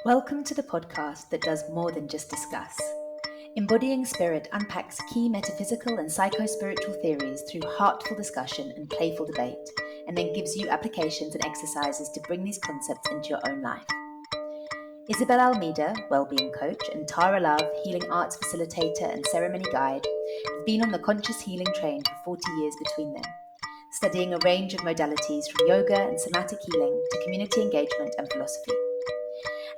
Welcome to the podcast that does more than just discuss. Embodying Spirit unpacks key metaphysical and psycho-spiritual theories through heartful discussion and playful debate, and then gives you applications and exercises to bring these concepts into your own life. Isabel Almeida, wellbeing coach, and Tārā Love, healing arts facilitator and ceremony guide, have been on the conscious healing train for 40 years between them, studying a range of modalities from yoga and somatic healing to community engagement and philosophy.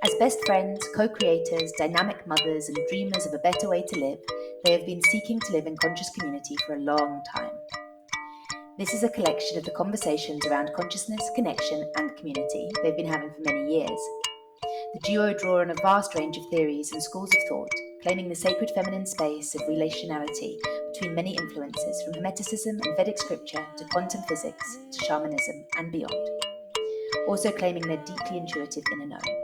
As best friends, co-creators, dynamic mothers, and dreamers of a better way to live, they have been seeking to live in conscious community for a long time. This is a collection of the conversations around consciousness, connection, and community they've been having for many years. The duo draw on a vast range of theories and schools of thought, claiming the sacred feminine space of relationality between many influences from Hermeticism and Vedic scripture to quantum physics to shamanism and beyond. Also claiming their deeply intuitive inner knowing.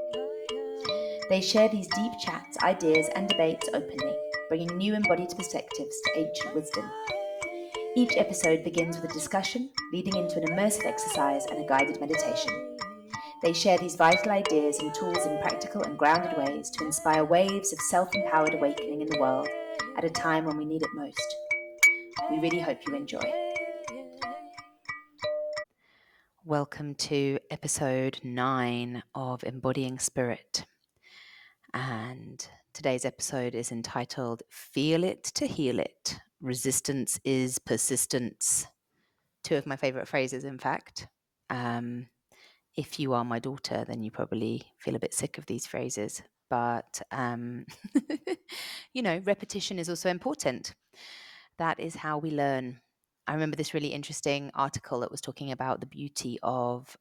They share these deep chats, ideas, and debates openly, bringing new embodied perspectives to ancient wisdom. Each episode begins with a discussion, leading into an immersive exercise and a guided meditation. They share these vital ideas and tools in practical and grounded ways to inspire waves of self-empowered awakening in the world at a time when we need it most. We really hope you enjoy. Welcome to episode 9 of Embodying Spirit. And today's episode is entitled Feel It to Heal It. Resistance is Persistence. Two of my favorite phrases, in fact. If you are my daughter, then you probably feel a bit sick of these phrases. But, repetition is also important. That is how we learn. I remember this really interesting article that was talking about the beauty of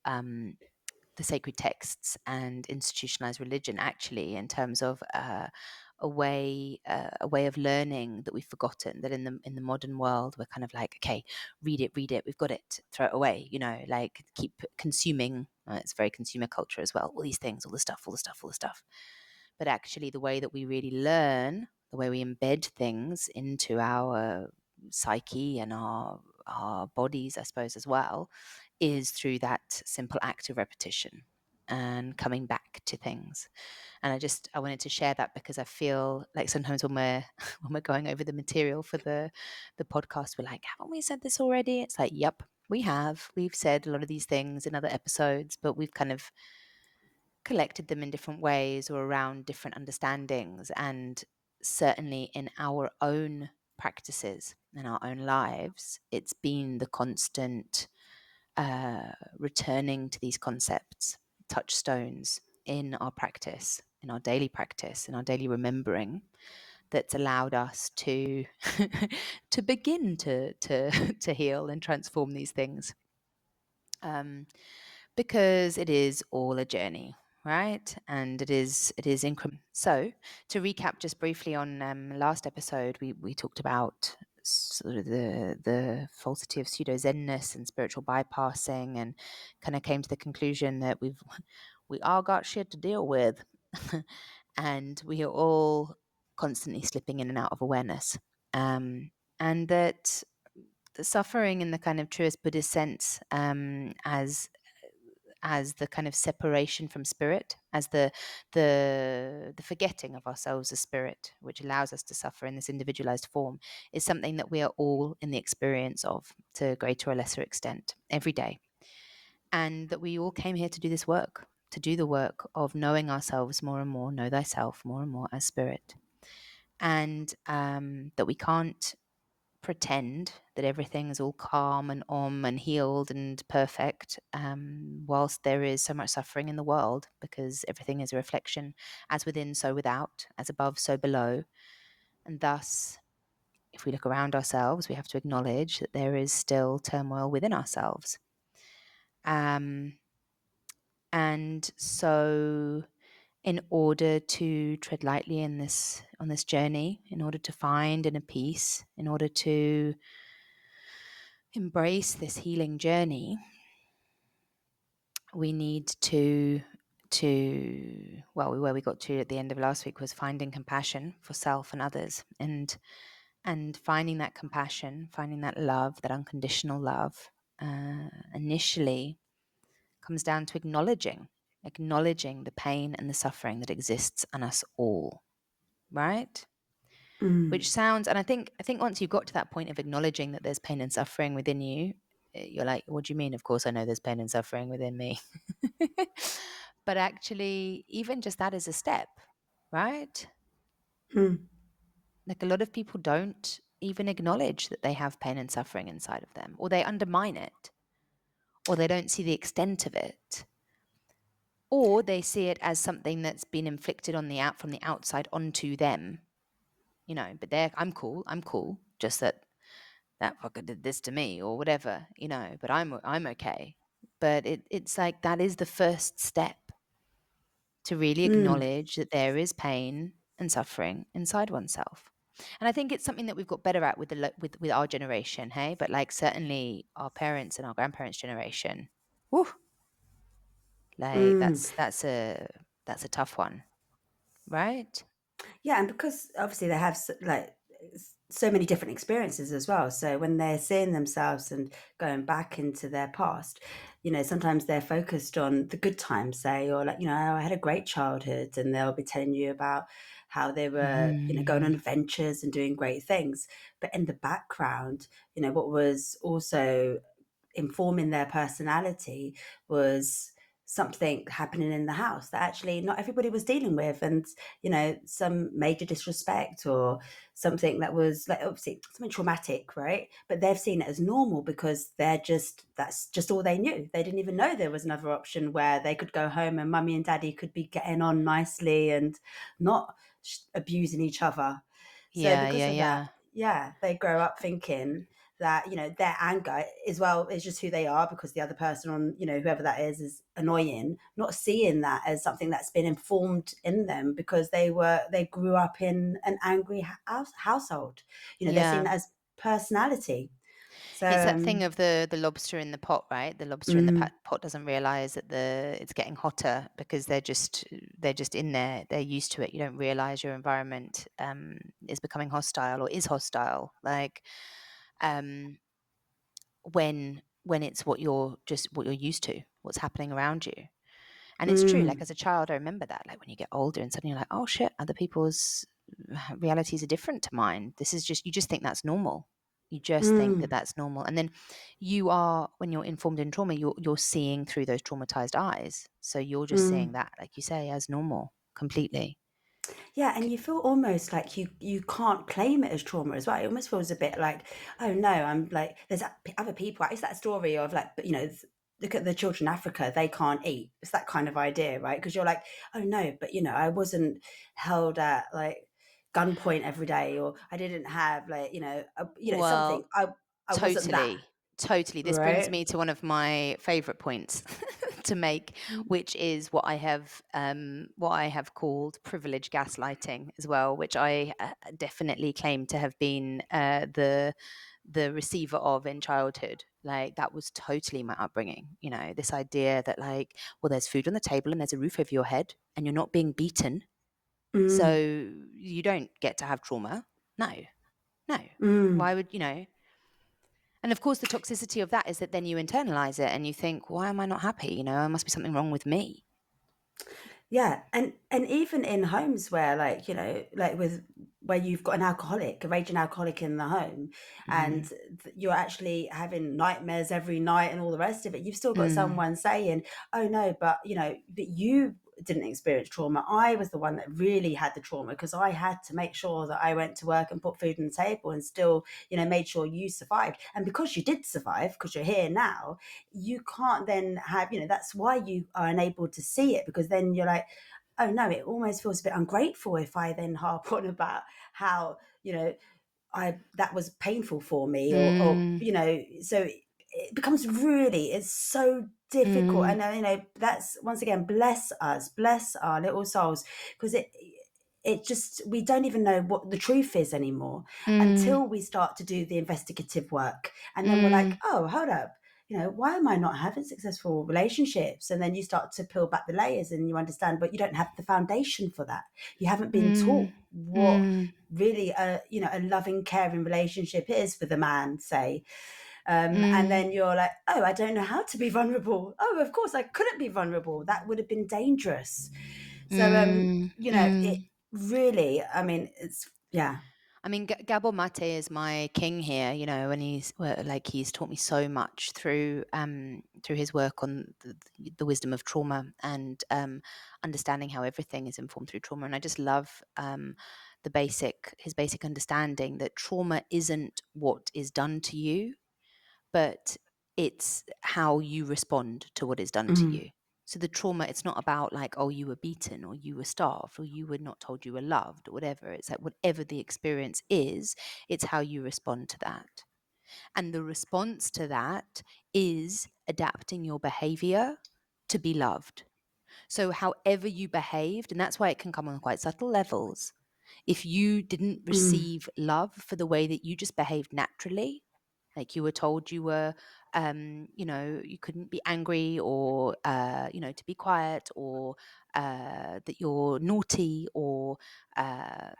the sacred texts and institutionalized religion, actually, in terms of a way of learning that we've forgotten. That in the modern world, we're kind of like, okay, read it, we've got it, throw it away. Like keep consuming. It's very consumer culture as well. All these things, all the stuff. But actually, the way that we really learn, the way we embed things into our psyche and our bodies, I suppose, as well, is through that simple act of repetition and coming back to things. And I wanted to share that because I feel like sometimes when we're going over the material for the podcast, we're like, haven't we said this already? It's like, yep, we have. We've said a lot of these things in other episodes, but we've kind of collected them in different ways or around different understandings. And certainly in our own practices, in our own lives, it's been the constant returning to these concepts, touchstones in our practice, in our daily practice, in our daily remembering, that's allowed us to to begin to heal and transform these things. Because it is all a journey, right? And it is increment. So to recap just briefly on last episode, we talked about sort of the falsity of pseudo zenness and spiritual bypassing, and kind of came to the conclusion that we all got shit to deal with, and we are all constantly slipping in and out of awareness, and that the suffering in the kind of truest Buddhist sense, as the kind of separation from spirit, as the forgetting of ourselves as spirit, which allows us to suffer in this individualized form, is something that we are all in the experience of to a greater or lesser extent every day. And that we all came here to do this work, to do the work of knowing ourselves more and more, know thyself more and more as spirit. And that we can't pretend that everything is all calm and and healed and perfect, whilst there is so much suffering in the world, because everything is a reflection, as within, so without, as above, so below. And thus, if we look around ourselves, we have to acknowledge that there is still turmoil within ourselves. And so in order to tread lightly on this journey, in order to find inner peace, in order to embrace this healing journey, we need to where we got to at the end of last week was finding compassion for self and others, and finding that compassion, finding that love, that unconditional love, initially comes down to acknowledging acknowledging the pain and the suffering that exists in us all, right? Mm. Which sounds, and I think once you've got to that point of acknowledging that there's pain and suffering within you, you're like, what do you mean? Of course I know there's pain and suffering within me. But actually, even just that is a step, right? Mm. Like a lot of people don't even acknowledge that they have pain and suffering inside of them, or they undermine it, or they don't see the extent of it, or they see it as something that's been inflicted on the out from the outside onto them, but I'm cool, just that fucker did this to me or whatever, but I'm okay. But it's like that is the first step to really Mm. acknowledge that there is pain and suffering inside oneself. And I think it's something that we've got better at with our generation, hey? But like certainly our parents and our grandparents' generation, whew, like Mm. that's a tough one, right? Yeah, and because obviously they have so many different experiences as well. So when they're seeing themselves and going back into their past, sometimes they're focused on the good times, say, or like, "Oh, I had a great childhood," and they'll be telling you about how they were, going on Mm, adventures and doing great things. But in the background, what was also informing their personality was something happening in the house that actually not everybody was dealing with, and some major disrespect or something that was like obviously something traumatic, right? But they've seen it as normal because that's just all they knew. They didn't even know there was another option where they could go home and mummy and daddy could be getting on nicely and not abusing each other. So yeah, because yeah, of that, yeah. yeah, they grow up thinking that their anger as well is just who they are, because the other person on whoever that is annoying, not seeing that as something that's been informed in them because they grew up in an angry household. They're seeing Yeah. that as personality. So It's that thing of the lobster in the pot, right? The lobster in the mm, pot doesn't realize that the it's getting hotter because they're just in there. They're used to it. You don't realize your environment is becoming hostile or is hostile. Like um, when it's what you're used to, what's happening around you. And it's true. Like mm, as a child, I remember that. Like when you get older and suddenly you're like, oh shit, other people's realities are different to mine. This is just you just think that's normal. You just think that mm, that's normal, and then when you're informed in trauma, you're seeing through those traumatized eyes. So you're just seeing mm. that, like you say, as normal completely. Yeah, and you feel almost like you can't claim it as trauma as well. It almost feels a bit like, oh no, I'm like there's other people. It's that story of like, look at the children in Africa, they can't eat. It's that kind of idea, right? Because you're like, oh no, but I wasn't held at like gunpoint every day, or I didn't have like something. Well, I wasn't that, totally. Totally. This brings right? me to one of my favorite points to make, which is what I have called privilege gaslighting as well, which I definitely claim to have been the receiver of in childhood. Like that was totally my upbringing. This idea that like, well, there's food on the table and there's a roof over your head and you're not being beaten, so Mm, you don't get to have trauma. No, no. mm. Why would? And of course, the toxicity of that is that then you internalize it and you think, why am I not happy? There must be something wrong with me. Yeah, and even in homes where like like with where you've got an alcoholic, a raging alcoholic in the home, and Mm, you're actually having nightmares every night and all the rest of it, you've still got mm, someone saying, "Oh no, but but you didn't experience trauma. I was the one that really had the trauma because I had to make sure that I went to work and put food on the table and still made sure you survived. And because you did survive, because you're here now, you can't then have that's why you are unable to see it, because then you're like, oh no, it almost feels a bit ungrateful if I then harp on about how I that was painful for me, or mm, so it becomes really, it's so difficult. mm, And that's once again, bless us, bless our little souls, because it just, we don't even know what the truth is anymore mm, until we start to do the investigative work, and then we're like, mm, oh, hold up, why am I not having successful relationships? And then you start to peel back the layers and you understand, but you don't have the foundation for that. You haven't been mm, taught what mm, really a loving, caring relationship is with a man, say. And then you're like, oh, I don't know how to be vulnerable. Oh, of course I couldn't be vulnerable. That would have been dangerous. So, it really, I mean, it's, yeah. I mean, Gabor Mate is my king here, and he's taught me so much through his work on the wisdom of trauma and understanding how everything is informed through trauma. And I just love his basic understanding that trauma isn't what is done to you, but it's how you respond to what is done to you. So the trauma, it's not about like, oh, you were beaten or you were starved or you were not told you were loved or whatever. It's like whatever the experience is, it's how you respond to that. And the response to that is adapting your behavior to be loved. So however you behaved, and that's why it can come on quite subtle levels. If you didn't receive love for the way that you just behaved naturally, like you were told you were, you couldn't be angry or, to be quiet or that you're naughty or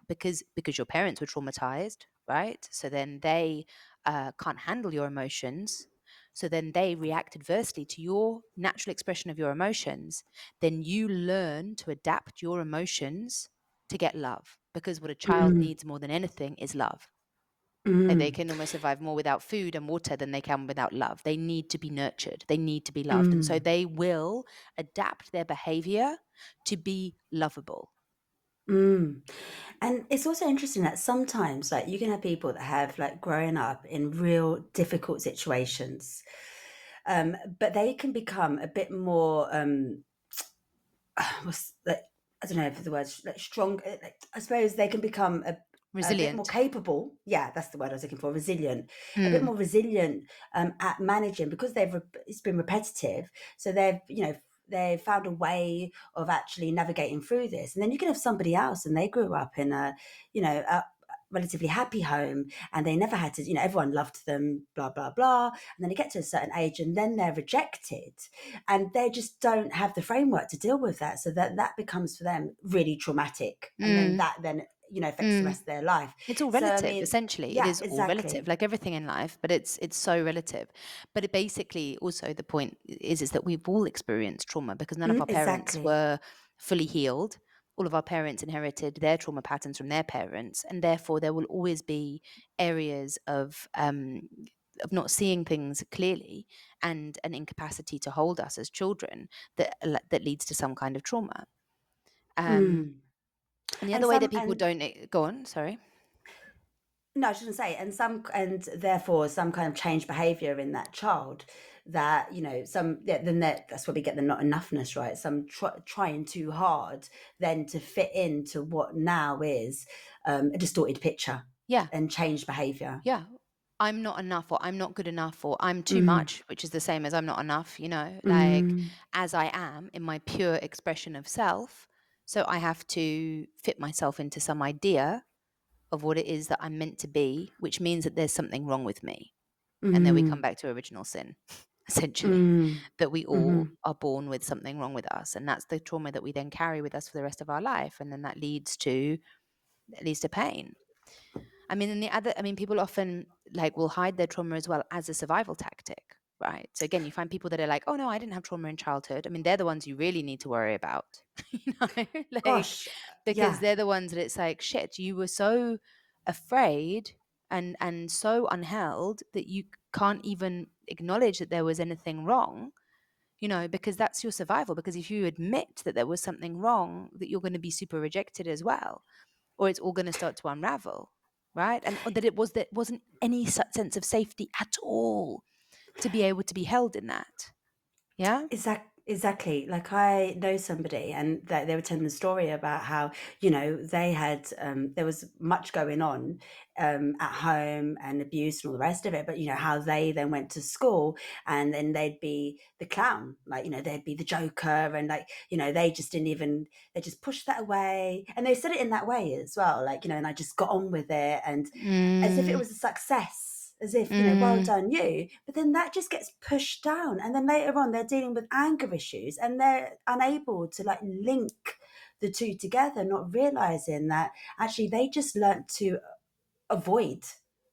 because your parents were traumatized, right? So then they can't handle your emotions. So then they react adversely to your natural expression of your emotions. Then you learn to adapt your emotions to get love, because what a child needs more than anything is love. Like they can almost survive more without food and water than they can without love. They need to be nurtured. They need to be loved. And so they will adapt their behavior to be lovable. And it's also interesting that sometimes, like, you can have people that have like grown up in real difficult situations, but they can become a bit more like, I don't know if the word's like strong. Like, I suppose they can become a bit more Resilient. capable. Yeah, that's the word I was looking for. Resilient, a bit Mm. more resilient at managing, because it's been repetitive. So they've found a way of actually navigating through this. And then you can have somebody else, and they grew up in a relatively happy home, and they never had to, everyone loved them, blah blah blah, and then they get to a certain age and then they're rejected, and they just don't have the framework to deal with that, so that becomes for them really traumatic, and then that affects the rest of their life. It's all So I relative, mean, essentially. It yeah, is all relative, exactly. like everything in life, but it's so relative. But it basically also, the point is that we've all experienced trauma because none of our parents Exactly. were fully healed. All of our parents inherited their trauma patterns from their parents, and therefore there will always be areas of not seeing things clearly and an incapacity to hold us as children that leads to some kind of trauma. Mm. And the and other way that some people and don't go on, sorry. No, I shouldn't say. And therefore some kind of change behavior in that child, that, that's where we get the not enoughness, right? Some trying too hard then to fit into what now is a distorted picture Yeah. and change behavior. Yeah. I'm not enough, or I'm not good enough, or I'm too Mm, much, which is the same as I'm not enough, like mm, as I am in my pure expression of self. So I have to fit myself into some idea of what it is that I'm meant to be, which means that there's something wrong with me. And then we come mm, back to original sin, essentially, mm, that we all mm. are born with something wrong with us. And that's the trauma that we then carry with us for the rest of our life. And then that leads to pain. I mean, people often like will hide their trauma as well as a survival tactic, right? So again, you find people that are like, "Oh no, I didn't have trauma in childhood." I mean, they're the ones you really need to worry about, like Gosh, because yeah. they're the ones that it's like, shit, you were so afraid and so unheld that you can't even acknowledge that there was anything wrong, because that's your survival. Because if you admit that there was something wrong, that you're going to be super rejected as well, or it's all going to start to unravel, right? And that there wasn't any such sense of safety at all to be able to be held in that. Yeah. Exactly. Like, I know somebody, and they were telling the story about how, they had, there was much going on at home, and abuse and all the rest of it. But, how they then went to school, and then they'd be the clown, like, they'd be the joker. And like, they just didn't even, they just pushed that away. And they said it in that way as well. Like, and I just got on with it. And as if it Mm, was a success, as if, well mm, done you. But then that just gets pushed down. And then later on, they're dealing with anger issues, and they're unable to like link the two together, not realizing that actually they just learnt to avoid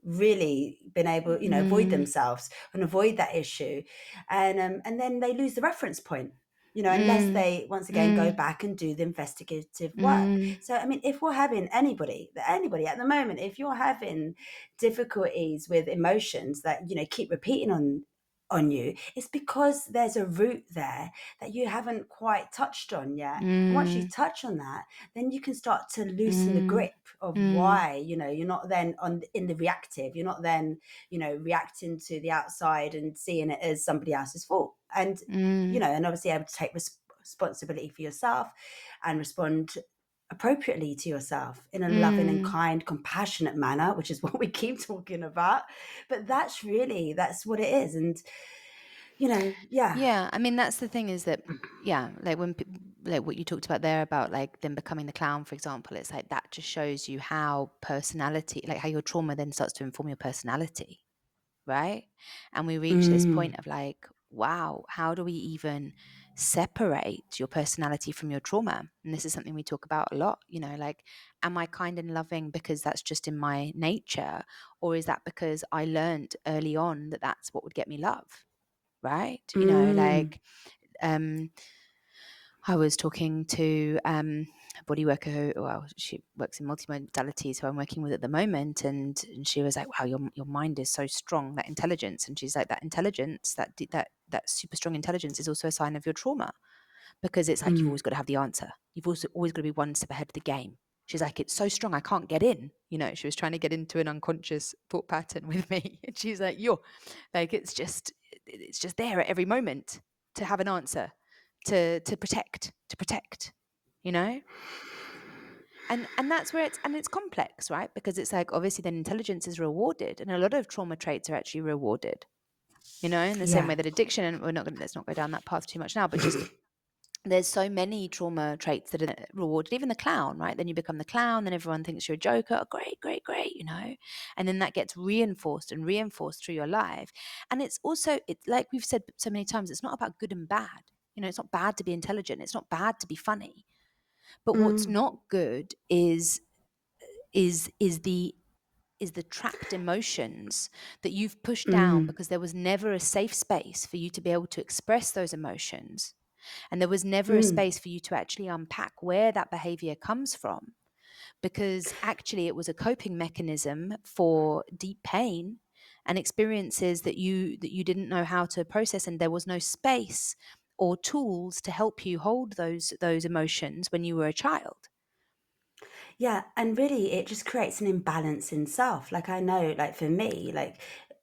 really been able, avoid themselves and avoid that issue. And then they lose the reference point, unless they once again go back and do the investigative work. So, I mean, if we're having anybody at the moment, if you're having difficulties with emotions that, keep repeating on you, it's because there's a root there that you haven't quite touched on yet. And once you touch on that, then you can start to loosen the grip of why, you're not then in the reactive, you're not then, reacting to the outside and seeing it as somebody else's fault. And, and obviously able to take responsibility for yourself and respond appropriately to yourself in a loving and kind, compassionate manner, which is what we keep talking about. But that's what it is. And, Yeah, I mean, that's the thing is that, like when, like what you talked about there about like them becoming the clown, for example, it's like that just shows you how personality, like how your trauma then starts to inform your personality, right? And we reach this point of like, wow, how do we even separate your personality from your trauma? And this is something we talk about a lot, like, am I kind and loving because that's just in my nature? Or is that because I learned early on that that's what would get me love? Right? Like, I was talking to a body worker who, she works in multimodalities, who I'm working with at the moment, and she was like, "Wow, your mind is so strong, that intelligence." And she's like, "That intelligence, that super strong intelligence, is also a sign of your trauma, because it's like you've always got to have the answer. You've also always got to be one step ahead of the game." She's like, "It's so strong, I can't get in." She was trying to get into an unconscious thought pattern with me, and she's like, "You're like, it's just there at every moment to have an answer." To protect, and that's where it's complex, right? Because it's like, obviously then intelligence is rewarded, and a lot of trauma traits are actually rewarded, in the same way yeah. that addiction, and let's not go down that path too much now, but just there's so many trauma traits that are rewarded, even the clown, right? Then you become the clown, then everyone thinks you're a joker. Oh, great, great, great, and then that gets reinforced and reinforced through your life. And it's like we've said so many times, it's not about good and bad. It's not bad to be intelligent, it's not bad to be funny, but what's not good is the trapped emotions that you've pushed down because there was never a safe space for you to be able to express those emotions. And there was never a space for you to actually unpack where that behavior comes from, because actually it was a coping mechanism for deep pain and experiences that you didn't know how to process, and there was no space or tools to help you hold those emotions when you were a child. Yeah, and really it just creates an imbalance in self. Like, I know, like for me, like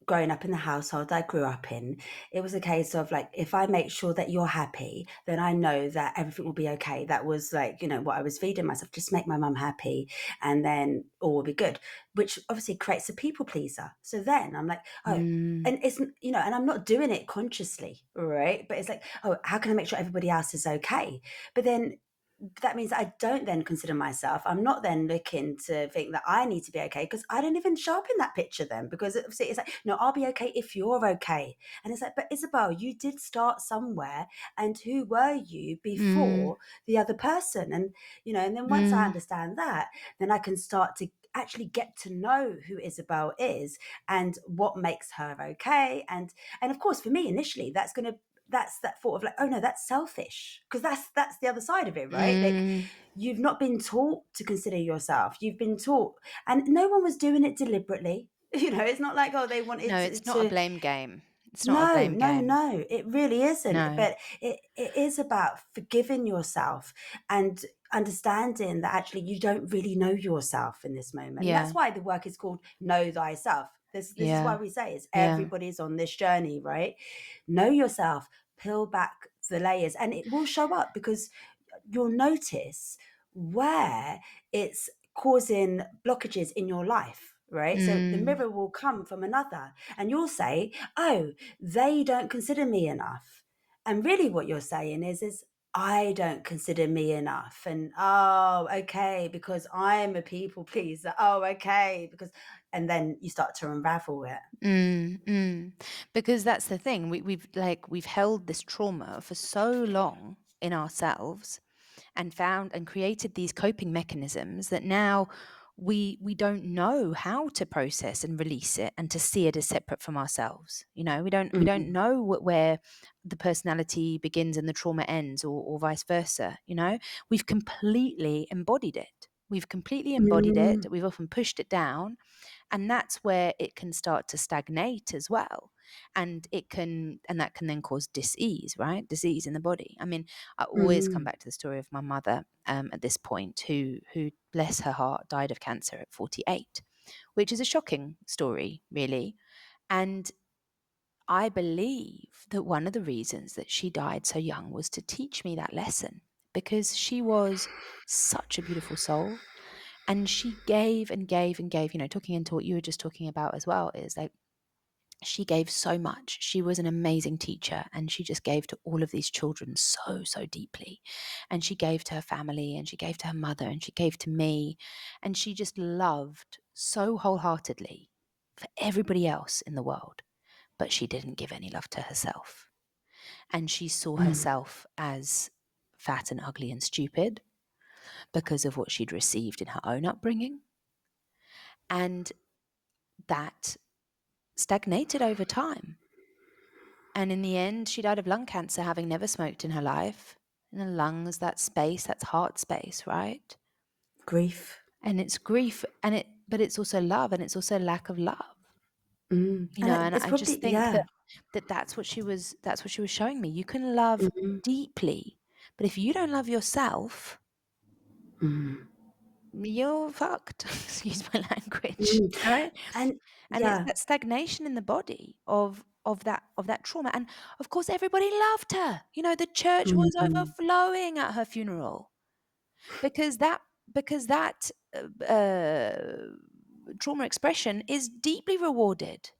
growing up in the household I grew up in, it was a case of like, if I make sure that you're happy, then I know that everything will be okay. That was like, what I was feeding myself, just make my mum happy and then all will be good, which obviously creates a people pleaser. So then I'm like, oh, and it's, and I'm not doing it consciously, right? But it's like, oh, how can I make sure everybody else is okay? But then that means I don't then consider myself. I'm not then looking to think that I need to be okay, because I don't even show up in that picture then, because obviously it's like, no, I'll be okay if you're okay. And it's like, but Isabel, you did start somewhere, and who were you before the other person? And, and then once I understand that, then I can start to actually get to know who Isabel is and what makes her okay. And of course, for me initially, that's that thought of like, oh no, that's selfish, because that's the other side of it, right? Like, you've not been taught to consider yourself. You've been taught, and no one was doing it deliberately. It's not like, oh, they wanted No, to, it's not a blame game. It's not a no, blame no, game. no, it really isn't. No. But it is about forgiving yourself and understanding that actually you don't really know yourself in this moment. And that's Yeah. why the work is called Know Thyself. This is why Yeah. we say is Yeah. everybody's on this journey, right? Know yourself, peel back the layers, and it will show up, because you'll notice where it's causing blockages in your life, right? So the mirror will come from another, and you'll say, oh, they don't consider me enough. And really what you're saying is I don't consider me enough. And oh, okay, because I'm a people pleaser. Oh, okay, because, and then you start to unravel it. Because that's the thing. We've held this trauma for so long in ourselves, and found and created these coping mechanisms that now we don't know how to process and release it and to see it as separate from ourselves. We don't Mm. know where the personality begins and the trauma ends, or vice versa. We've completely embodied it. We've completely embodied it. Mm. We've often pushed it down, and that's where it can start to stagnate as well. And that can then cause disease, right? Disease in the body. I mean, I always come Mm. back to the story of my mother, at this point, who bless her heart, died of cancer at 48, which is a shocking story, really. And I believe that one of the reasons that she died so young was to teach me that lesson, because she was such a beautiful soul, and she gave and gave and gave. Talking into what you were just talking about as well, is like, she gave so much. She was an amazing teacher, and she just gave to all of these children so, so deeply. And she gave to her family, and she gave to her mother, and she gave to me. And she just loved so wholeheartedly for everybody else in the world. But she didn't give any love to herself. And she saw Mm. herself as fat and ugly and stupid because of what she'd received in her own upbringing. And that stagnated over time. And in the end, she died of lung cancer, having never smoked in her life. And the lungs, that space, that's heart space, right? Grief. And it's grief, but it's also love, and it's also lack of love. Mm. And And it's I just probably, think yeah. that's what she was showing me. You can love Mm. deeply, but if you don't love yourself, Mm. you're fucked. Excuse my language, Mm. right? And And it's yeah. that stagnation in the body of that trauma. And of course, everybody loved her. The church was Mm. overflowing at her funeral, because that trauma expression is deeply rewarded.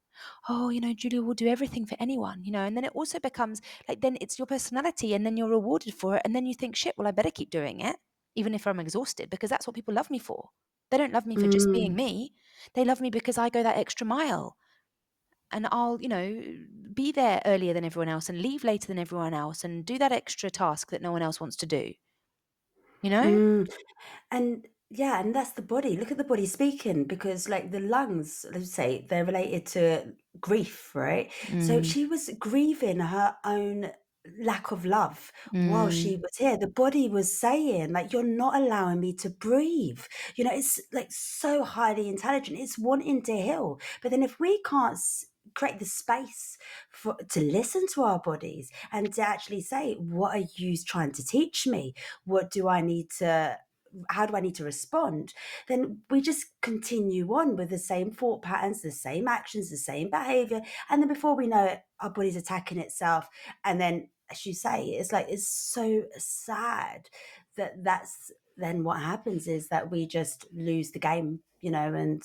Oh, Julia will do everything for anyone. And then it also becomes like, then it's your personality, and then you're rewarded for it, and then you think, shit, well, I better keep doing it, even if I'm exhausted, because that's what people love me for. They don't love me for just being Mm. me. They love me because I go that extra mile, and I'll, be there earlier than everyone else and leave later than everyone else and do that extra task that no one else wants to do, you know? Mm. And yeah, and that's the body. Look at the body speaking, because like the lungs, let's say they're related to grief, right? So Mm, she was grieving her own lack of love while she mm, was here. The body was saying, like, you're not allowing me to breathe. It's like so highly intelligent. It's wanting to heal. But then if we can't create the space to listen to our bodies and to actually say, what are you trying to teach me? What do I need to how do I need to respond? Then we just continue on with the same thought patterns, the same actions, the same behavior. And then before we know it, our body's attacking itself. And then, as you say, it's like, it's so sad that that's then what happens is that we just lose the game, and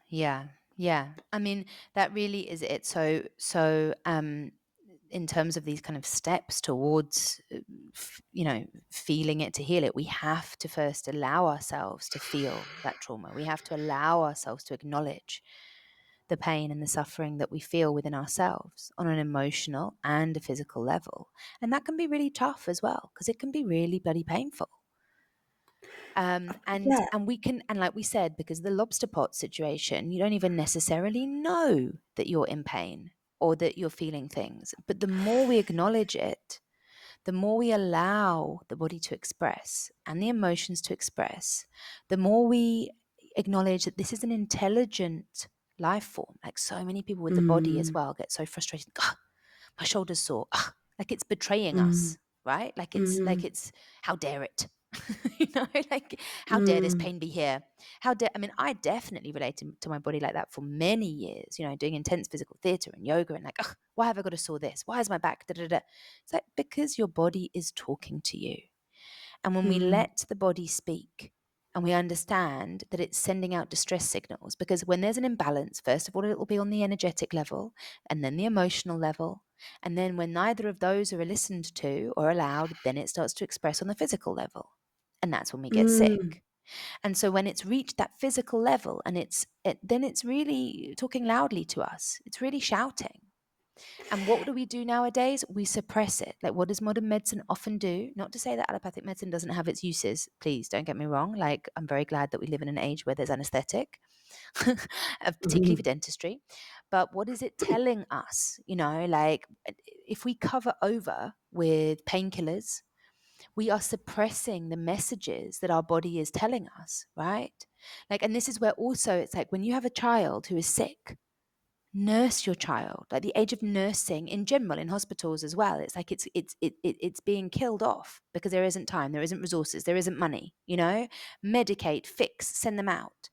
yeah, yeah. I mean, that really is it. So, in terms of these kind of steps towards, feeling it to heal it, we have to first allow ourselves to feel that trauma. We have to allow ourselves to acknowledge the pain and the suffering that we feel within ourselves on an emotional and a physical level. And that can be really tough as well, because it can be really bloody painful. And yeah. and we can, and like we said, because the lobster pot situation, you don't even necessarily know that you're in pain or that you're feeling things. But the more we acknowledge it, the more we allow the body to express and the emotions to express, the more we acknowledge that this is an intelligent life form. Like, so many people with the body as Mm. well get so frustrated. "Ugh, my shoulder's sore." Ugh, like it's betraying Mm. us, right? Like it's like Mm. it's how dare it? Like, how dare this Mm. pain be here? How dare, I mean, I definitely related to my body like that for many years, doing intense physical theatre and yoga, and like, ugh, why have I got to sore this? Why is my back da da da? It's like, because your body is talking to you. And when we Mm. let the body speak and we understand that it's sending out distress signals, because when there's an imbalance, first of all, it will be on the energetic level and then the emotional level. And then when neither of those are listened to or allowed, then it starts to express on the physical level. And that's when we get Mm. sick. And so when it's reached that physical level and then it's really talking loudly to us, it's really shouting. And what do we do nowadays? We suppress it. Like, what does modern medicine often do? Not to say that allopathic medicine doesn't have its uses. Please don't get me wrong. Like, I'm very glad that we live in an age where there's anesthetic, particularly for Mhm. dentistry. But what is it telling us? Like, if we cover over with painkillers, we are suppressing the messages that our body is telling us, right? Like, and this is where also it's like when you have a child who is sick, nurse your child. Like, the age of nursing in general in hospitals as well, it's like it's being killed off because there isn't time, there isn't resources, there isn't money. Medicate, fix, send them out.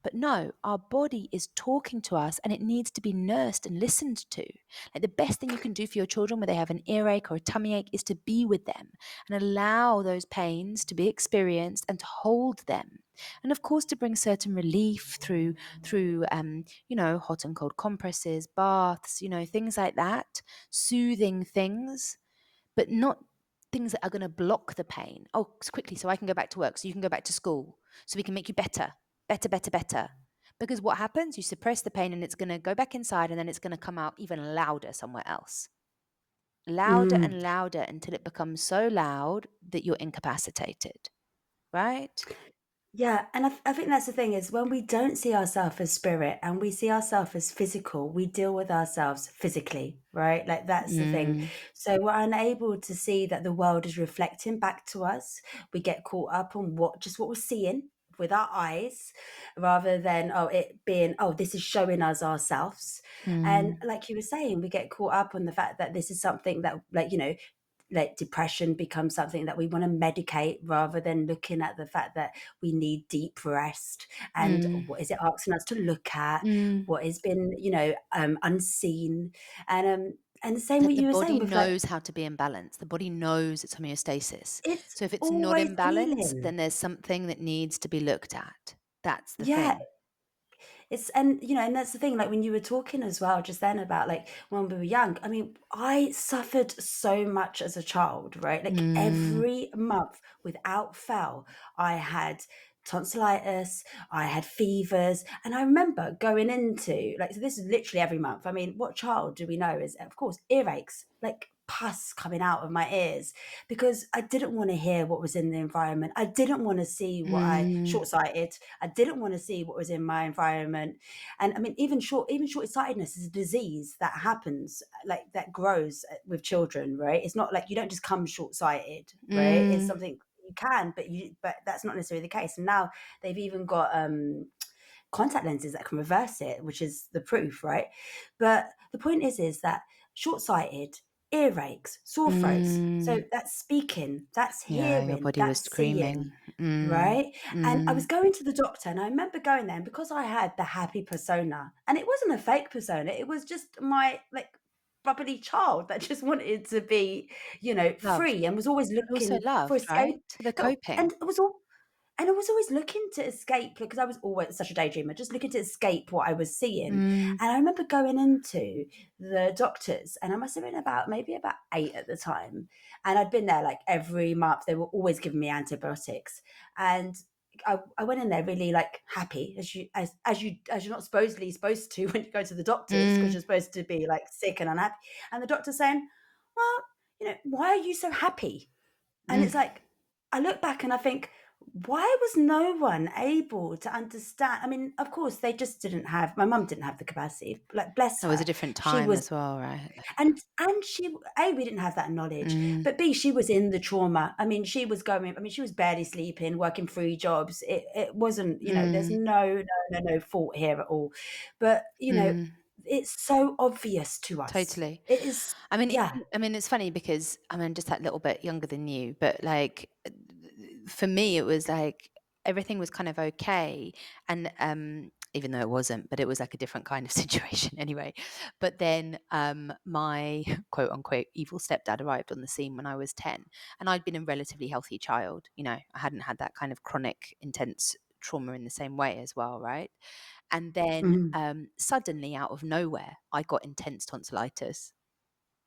But no, our body is talking to us and it needs to be nursed and listened to. Like, the best thing you can do for your children when they have an earache or a tummy ache is to be with them and allow those pains to be experienced and to hold them. And of course, to bring certain relief through hot and cold compresses, baths, things like that, soothing things, but not things that are going to block the pain. Oh, quickly, so I can go back to work, so you can go back to school, so we can make you better, better, better, better. Because what happens? You suppress the pain and it's going to go back inside and then it's going to come out even louder somewhere else. Louder Mm. and louder until it becomes so loud that you're incapacitated, right? Yeah, and I think that's the thing is when we don't see ourselves as spirit and we see ourselves as physical, we deal with ourselves physically, right? Like that's the thing. Mm, So we're unable to see that the world is reflecting back to us. We get caught up on what we're seeing with our eyes rather than it being this is showing us ourselves. And mm, like you were saying, we get caught up on the fact that this is something that like depression becomes something that we want to medicate rather than looking at the fact that we need deep rest and mm, what is it asking us to look at, mm. what has been unseen, and the same That what the you were body saying with like knows how to be in balance. The body knows its homeostasis. it's So if it's not always in balance, healing. then there's something that needs to be looked at. That's the Yeah, thing. it's and that's the thing, like when you were talking as well just then about like when we were young, I mean, I suffered so much as a child, right? Like Mm, every month without fail, I had tonsillitis, I had fevers, and I remember going into like so this is literally every month. I mean, what child do we know is of course earaches, like pus coming out of my ears because I didn't want to hear what was in the environment. I didn't want to see what I mm, short-sighted. I didn't want to see what was in my environment. And I mean, even short-sightedness is a disease that happens, like that grows with children, right? It's not like you don't just come short-sighted, right? It's mm. something you can, but that's not necessarily the case. And now they've even got contact lenses that can reverse it, which is the proof, right? But the point is that short-sighted, earaches, sore throats. So Mm. that's speaking, that's Yeah, your hearing, body was that's screaming. seeing, Mm, right? And I was mm, going to the doctor and I remember going there and because I had the happy persona and it wasn't a fake persona, it was just my like bubbly child that just wanted to be, loved. free and was always But also looking for loved, right? escape. The No, coping. and it was all and I was always looking to escape because I was always such a daydreamer, just looking to escape what I was seeing. Mm, And I remember going into the doctors, and I must have been maybe about 8 at the time. And I'd been there like every month. They were always giving me antibiotics. And I went in there really like happy as you're not supposed to when you go to the doctors because mm, you're supposed to be like sick and unhappy. And the doctor's saying, well, why are you so happy? And it's mm. like, I look back and I think, why was no one able to understand? I mean, of course, they just didn't have, my mum didn't have the capacity, like, bless It was a her. different She time was, as well, right? and she, A, we didn't have that knowledge, Mm, but B, she was in the trauma. I mean, she was barely sleeping, working 3 jobs. It wasn't, there's mm, no fault here at all. But, mm. it's so obvious to us. Totally. It is, I mean, yeah. it's funny because I'm just that little bit younger than you, but like for me, it was like everything was kind of okay, and even though it wasn't, but it was like a different kind of situation anyway. But then my quote unquote evil stepdad arrived on the scene when I was 10, and I'd been a relatively healthy child. I hadn't had that kind of chronic, intense trauma in the same way as well, right? And then Mhm. suddenly, out of nowhere, I got intense tonsillitis.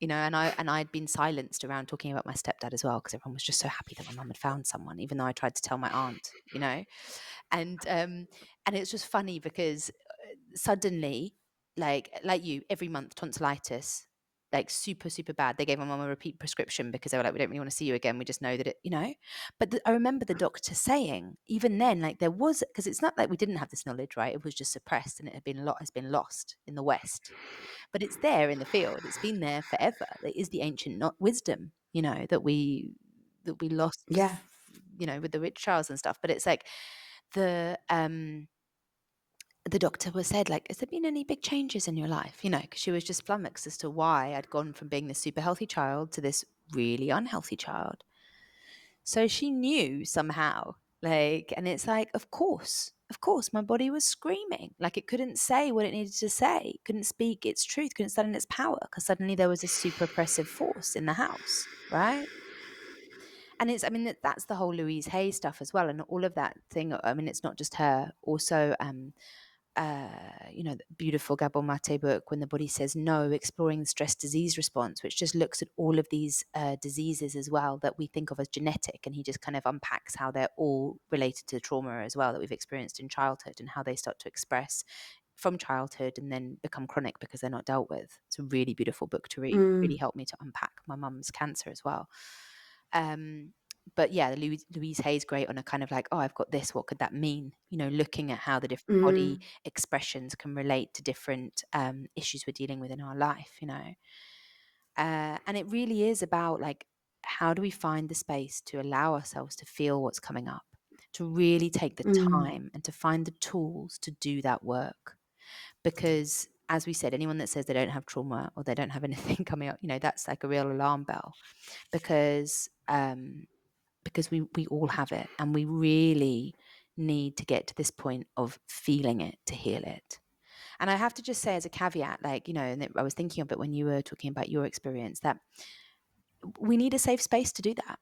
And I'd been silenced around talking about my stepdad as well because everyone was just so happy that my mum had found someone, even though I tried to tell my aunt. And it's just funny because suddenly. like you, every month, tonsillitis, like super, super bad. They gave my mum a repeat prescription because they were like, we don't really want to see you again. We just know that it. But I remember the doctor saying, even then, like there was, because it's not like we didn't have this knowledge, right? It was just suppressed and has been lost in the West. But it's there in the field. It's been there forever. It is the ancient not wisdom, that we lost, Yeah. with the witch trials and stuff. But it's like the doctor was said, like, has there been any big changes in your life? Because she was just flummoxed as to why I'd gone from being this super healthy child to this really unhealthy child. So she knew somehow, like, and it's like, of course, my body was screaming. Like it couldn't say what it needed to say, couldn't speak its truth, couldn't stand in its power because suddenly there was a super oppressive force in the house, right? And that's the whole Louise Hay stuff as well. And all of that thing. I mean, it's not just her. Also, the beautiful Gabor Mate book, When the Body Says No, exploring the stress disease response, which just looks at all of these diseases as well that we think of as genetic. And he just kind of unpacks how they're all related to trauma as well that we've experienced in childhood and how they start to express from childhood and then become chronic because they're not dealt with. It's a really beautiful book to read. Really helped me to unpack my mum's cancer as well. But yeah, Louise Hay's great on a kind of like, oh, I've got this, what could that mean? Looking at how the different body expressions can relate to different issues we're dealing with in our life, and it really is about like, how do we find the space to allow ourselves to feel what's coming up, to really take the time and to find the tools to do that work. Because as we said, anyone that says they don't have trauma or they don't have anything coming up, that's like a real alarm bell, because we all have it, and we really need to get to this point of feeling it to heal it. And I have to just say as a caveat, like, and I was thinking of it when you were talking about your experience, that we need a safe space to do that.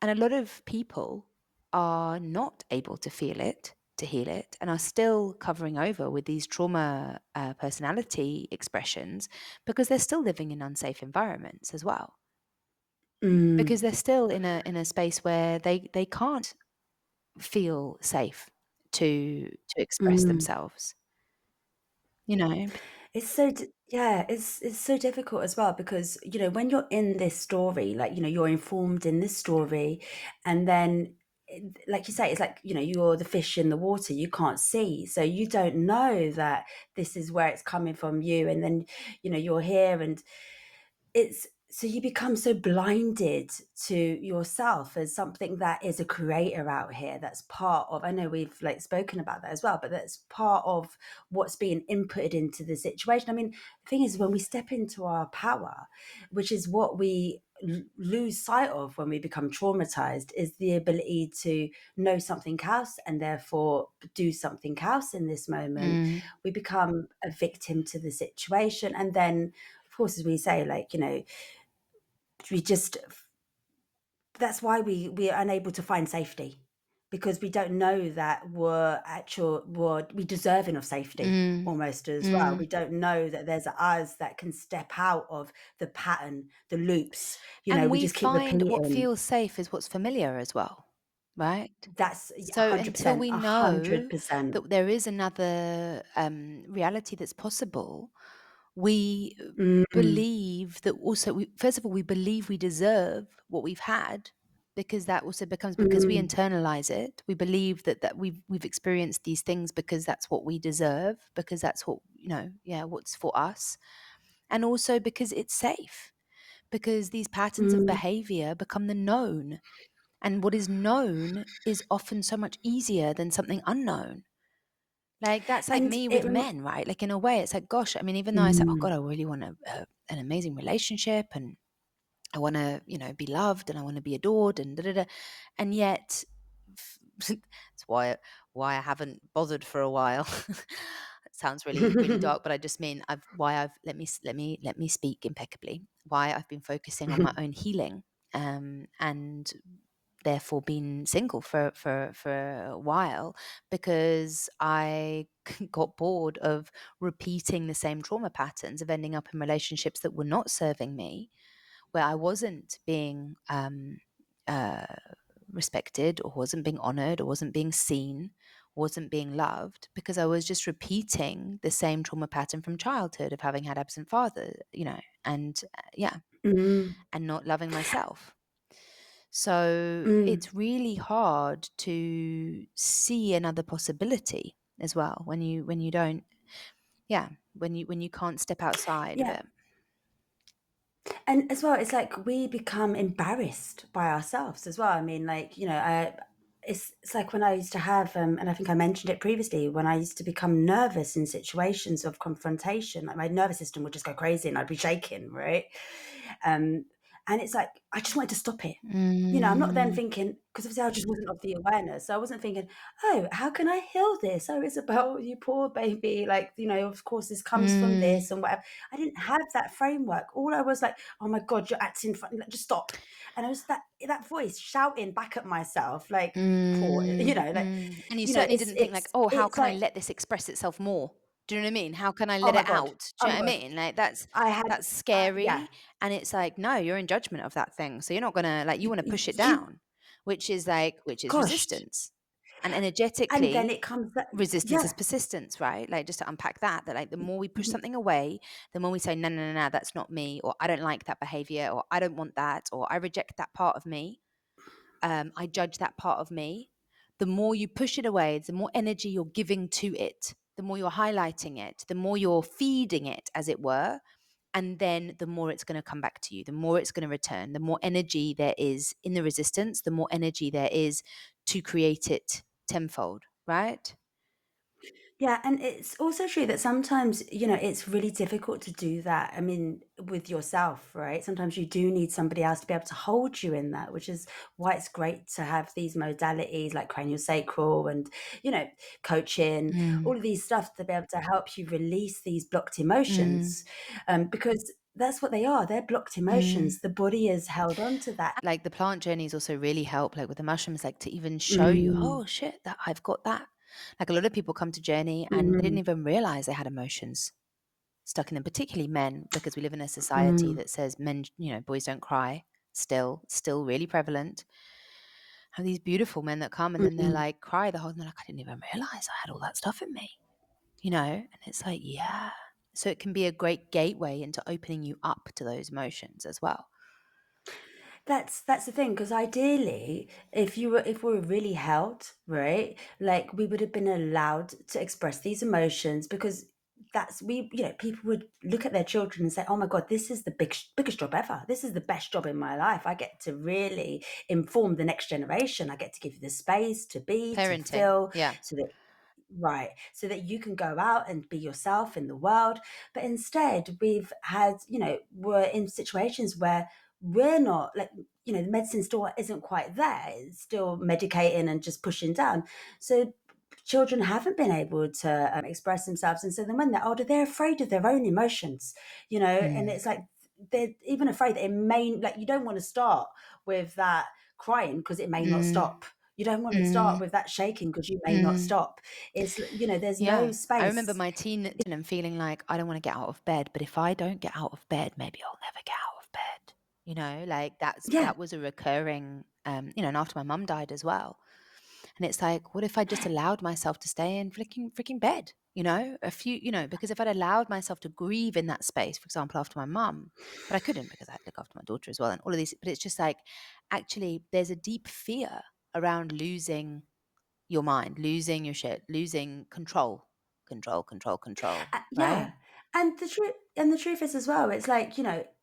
And a lot of people are not able to feel it, to heal it, and are still covering over with these trauma personality expressions because they're still living in unsafe environments as well. Because they're still in a space where they can't feel safe to express themselves, you know? It's so yeah, it's so difficult as well because when you're in this story, like you're informed in this story, and then like you say, it's like you're the fish in the water, you can't see, so you don't know that this is where it's coming from you, and then you're here, and it's so you become so blinded to yourself as something that is a creator out here, that's part of, I know we've like spoken about that as well, but that's part of what's being inputted into the situation. I mean, the thing is, when we step into our power, which is what we lose sight of when we become traumatized, is the ability to know something else and therefore do something else in this moment. We become a victim to the situation, and then of course, as we say, like we just, that's why we are unable to find safety, because we don't know that we deserving of safety Mm, almost as well. mm. We don't know that there's us that can step out of the pattern, the loops. And We we just keep find what repeating. feels safe is what's familiar as well, right? That's So until 100%, we know 100%. that there is another reality that's possible, we Mm, believe that also, first of all, we believe we deserve what we've had, because that also becomes, because we mm, internalize it. We believe that we've experienced these things because that's what we deserve, because that's what, what's for us. And also because it's safe, because these patterns of mm. behavior become the known. And what is known is often so much easier than something unknown. Like, that's like And me it with men, right? Like, in a way, it's like, gosh, I mean, even though I say, oh God, I really want an amazing relationship, and I want to, be loved, and I want to be adored, and da da da. And yet, it's why I haven't bothered for a while. It sounds really, really dark, but I just mean let me speak impeccably. Why I've been focusing on my own healing, and therefore been single for a while, because I got bored of repeating the same trauma patterns of ending up in relationships that were not serving me, where I wasn't being uh, respected, or wasn't being honored, or wasn't being seen, wasn't being loved because I was just repeating the same trauma pattern from childhood of having had absent father, and and not loving myself. So it's really hard to see another possibility as well when you don't, when you can't step outside of Yeah. it. And as well, it's like we become embarrassed by ourselves as well. I mean, like, it's like when I used to have, and I think I mentioned it previously, when I used to become nervous in situations of confrontation, like my nervous system would just go crazy and I'd be shaking, right? Um, and it's like, I just wanted to stop it. I'm not then Mm, thinking, because obviously I just wasn't of the awareness. So I wasn't thinking, oh, how can I heal this? Oh, Isabel, you poor baby. Like, of course, this comes from mm, this and whatever. I didn't have that framework. All I was like, oh my God, you're acting funny. Like, just stop. And I was that voice shouting back at myself, like, poor, And you certainly didn't think like, oh, how it's can I like, let this express itself more? Do you know what I mean? How can I oh let my it God, out? oh Do you my know what I God. mean? Like that's I had, that's yeah, scary. And it's like, no, you're in judgment of that thing. So you're not gonna, like, you want to push it you, down, which is gosh. resistance. And And then energetically, it comes that, resistance is yeah. persistence, right? Like, just to unpack that like the more we push something away, the more we say, no, no, no, no, that's not me, or I don't like that behavior, or I don't want that, or I reject that part of me. I judge that part of me. The more you push it away, the more energy you're giving to it, the more you're highlighting it, the more you're feeding it, as it were. And then the more it's going to come back to you, the more it's going to return, the more energy there is in the resistance, the more energy there is to create it tenfold, right? Yeah, and it's also true that sometimes, it's really difficult to do that. I mean, with yourself, right? Sometimes you do need somebody else to be able to hold you in that, which is why it's great to have these modalities like craniosacral and, coaching, Mm, all of these stuff to be able to help you release these blocked mm, emotions. Because that's what they are. They're blocked mm. emotions. The body is held on to that. Like the plant journeys also really help, like with the mushrooms, like to even show you, Mm, oh shit, that I've got that. Like a lot of people come to journey and they didn't mm, even realize they had emotions stuck in them, particularly men, because we live in a society mm, that says men, boys don't cry. Still really prevalent. Have these beautiful men that come and then they're mm. like cry the whole, and they're like, I didn't even realize I had all that stuff in me, and it's like, yeah. So it can be a great gateway into opening you up to those emotions as well. That's the thing, because ideally, if we were really held, right, like we would have been allowed to express these emotions, because people would look at their children and say, "Oh my God, this is the biggest job ever. This is the best job in my life. I get to really inform the next generation. I get to give you the space to be, to Parenting. feel, Yeah. so that." Right. So that you can go out and be yourself in the world. But instead, we're in situations where we're not like, the medicine store isn't quite there. It's still medicating and just pushing down. So children haven't been able to express themselves. And so then when they're older, they're afraid of their own emotions, and Mm, it's like they're even afraid that it may, like, you don't want to start with that crying because it may not mm, stop. You don't want to start mm, with that shaking because you may not mm. stop. It's, there's no Yeah. I remember space. my teen and feeling like I don't want to get out of bed, but if I don't get out of bed, maybe I'll never get out of bed. Like Yeah. that was a recurring, and after my mum died as well. And it's like, what if I just allowed myself to stay in freaking bed? Because if I'd allowed myself to grieve in that space, for example, after my mum, but I couldn't because I had to look after my daughter as well and all of these. But it's just like, actually, there's a deep fear around losing your mind, losing your shit, losing control, control, right? Yeah. And the truth is as well, it's like,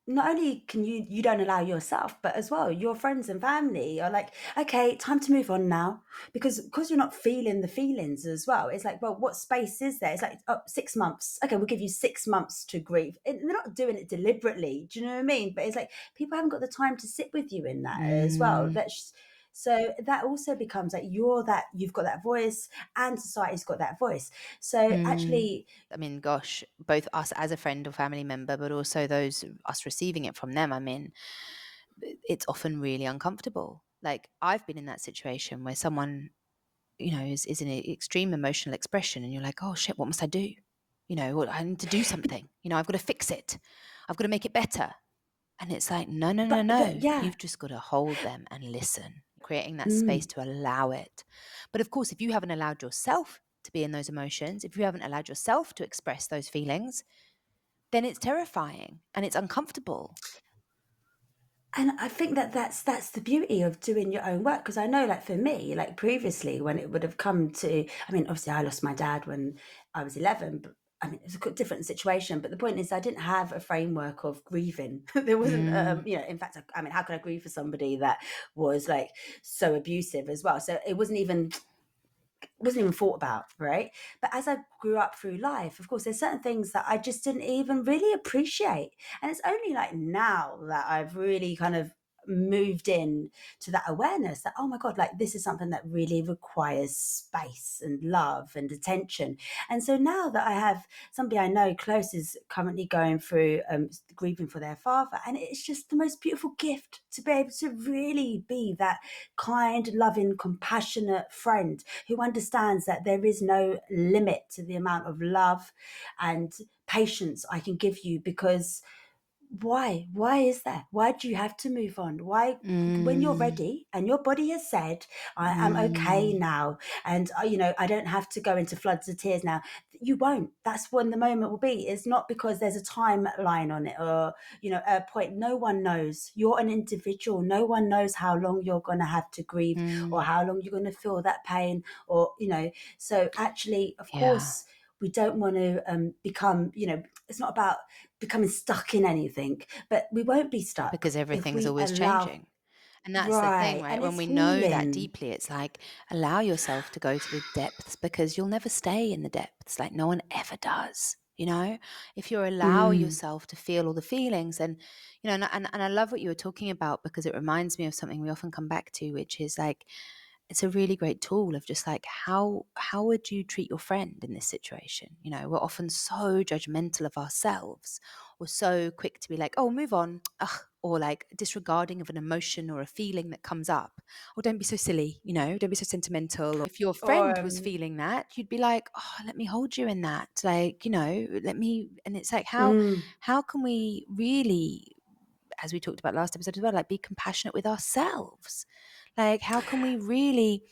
not only can you don't allow yourself, but as well, your friends and family are like, okay, time to move on now. Because you're not feeling the feelings as well. It's like, well, what space is there? It's like, oh, 6 months. Okay, we'll give you 6 months to grieve. And they're not doing it deliberately. Do you know what I mean? But it's like people haven't got the time to sit with you in that as well. Mm, So that also becomes like you've got that voice and society's got that voice. So mm. actually, I mean, gosh, both us as a friend or family member, but also those us receiving it from them. I mean, it's often really uncomfortable. Like I've been in that situation where someone, is in an extreme emotional expression, and you're like, oh shit, what must I do? Well, I need to do something. I've got to fix it. I've got to make it better. And it's like, no, no, no, but no. yeah, You've just got to hold them and listen. creating that space to allow it. But of course, if you haven't allowed yourself to be in those emotions, if you haven't allowed yourself to express those feelings, then it's terrifying and it's uncomfortable. And I think that that's the beauty of doing your own work, because I know, like for me, like previously when it would have come to, I mean, obviously I lost my dad when I was 11, but I mean, it was a different situation. But the point is, I didn't have a framework of grieving. There wasn't, in fact, I mean, how could I grieve for somebody that was like so abusive as well? So it wasn't even thought about, right? But as I grew up through life, of course, there's certain things that I just didn't even really appreciate. And it's only like now that I've really kind of moved in to that awareness that, oh my God, like this is something that really requires space and love and attention. And so now that I have somebody I know close is currently going through grieving for their father, and it's just the most beautiful gift to be able to really be that kind, loving, compassionate friend who understands that there is no limit to the amount of love and patience I can give you, because why is that? Why do you have to move on? Why, when you're ready and your body has said, I am okay now, and I don't have to go into floods of tears now, you won't. That's when the moment will be. It's not because there's a timeline on it or a point. No one knows. You're an individual. No one knows how long you're going to have to grieve or how long you're going to feel that pain, or so actually, of Yeah. course, we don't want to become, it's not about becoming stuck in anything, but we won't be stuck Because if everything's we always allow. changing. And that's the thing, Right. right? And When it's we know that healing. deeply, it's like allow yourself to go to the depths, because you'll never stay in the depths. Like no one ever does. If you allow yourself to feel all the feelings, and and I love what you were talking about, because it reminds me of something we often come back to, which is like, it's a really great tool of just like, how would you treat your friend in this situation? We're often so judgmental of ourselves, or so quick to be like, oh, move on, or like disregarding of an emotion or a feeling that comes up. Or don't be so silly, don't be so sentimental. Or if your Or friend was feeling that, you'd be like, oh, let me hold you in that, like, let me. And it's like, how can we really, as we talked about last episode as well, like be compassionate with ourselves? Like, how can we really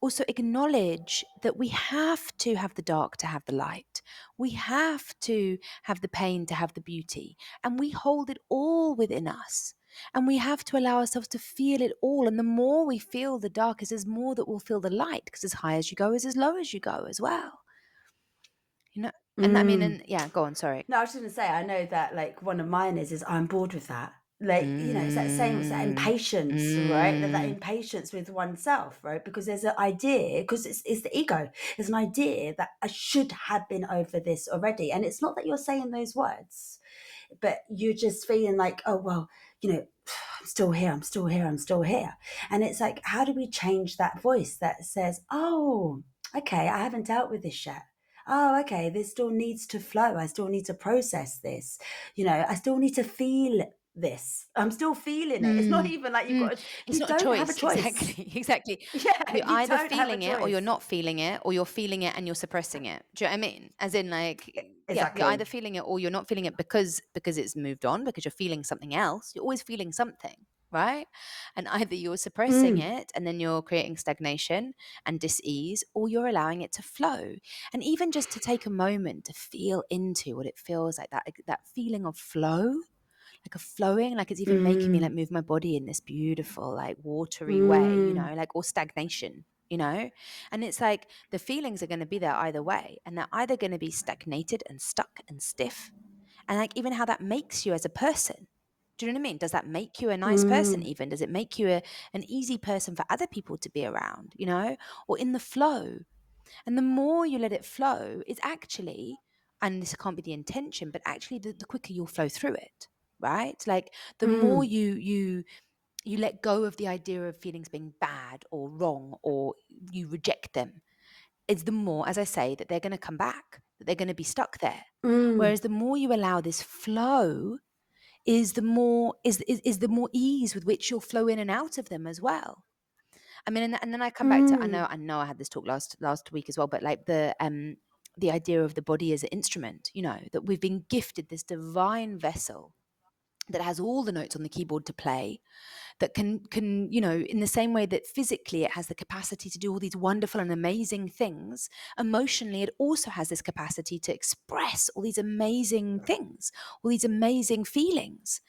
also acknowledge that we have to have the dark to have the light? We have to have the pain to have the beauty, and we hold it all within us. And we have to allow ourselves to feel it all. And the more we feel the dark, is more that we'll feel the light, because as high as you go is as low as you go as well. And I mean, and yeah, go on, sorry. No, I was just going to say, I know that like one of mine is I'm bored with that. Like, it's that same, it's that Mm, impatience, right? That mm, impatience with oneself, right? Because there's an idea, because it's the ego. There's an idea that I should have been over this already. And it's not that you're saying those words, but you're just feeling like, oh, well, I'm still here, I'm still here, I'm still here. And it's like, how do we change that voice that says, oh, okay, I haven't dealt with this yet. Oh, okay, this still needs to flow. I still need to process this. I still need to feel this. I'm still feeling it. It's not mm, even like mm. It's you not a don't have a choice. choice. Exactly. Exactly. Yeah, You're you either don't have a feeling it or you're choice. not feeling it, or you're feeling it and you're suppressing it. Do you know what I mean? As in, like, yeah, you're either Exactly. feeling it or you're not feeling it, because it's moved on, because you're feeling something else. You're always feeling something, right? And either you're suppressing Mm, it and then you're creating stagnation and dis-ease, or you're allowing it to flow. And even just to take a moment to feel into what it feels like, that feeling of flow, like a flowing, like it's even making me like move my body in this beautiful, like watery way, like, or stagnation, and it's like the feelings are going to be there either way, and they're either going to be stagnated and stuck and stiff, and like even how that makes you as a person. Do you know what I mean? Does that make you a nice person? mm, Even does it make you an easy person for other people to be around? Or in the flow? And the more you let it flow, it's actually, and this can't be the intention, but actually the quicker you'll flow through it, right? Like the more mm, you let go of the idea of feelings being bad or wrong, or you reject them, it's the more, as I say, that they're going to come back, that they're going to be stuck there. mm, Whereas the more you allow this flow, is the more is the more ease with which you'll flow in and out of them as well. I mean, and then I come back to, mm, I know I had this talk last week as well, but like the idea of the body as an instrument, that we've been gifted this divine vessel that has all the notes on the keyboard to play, that can, in the same way that physically it has the capacity to do all these wonderful and amazing things, emotionally it also has this capacity to express all these amazing things, all these amazing feelings,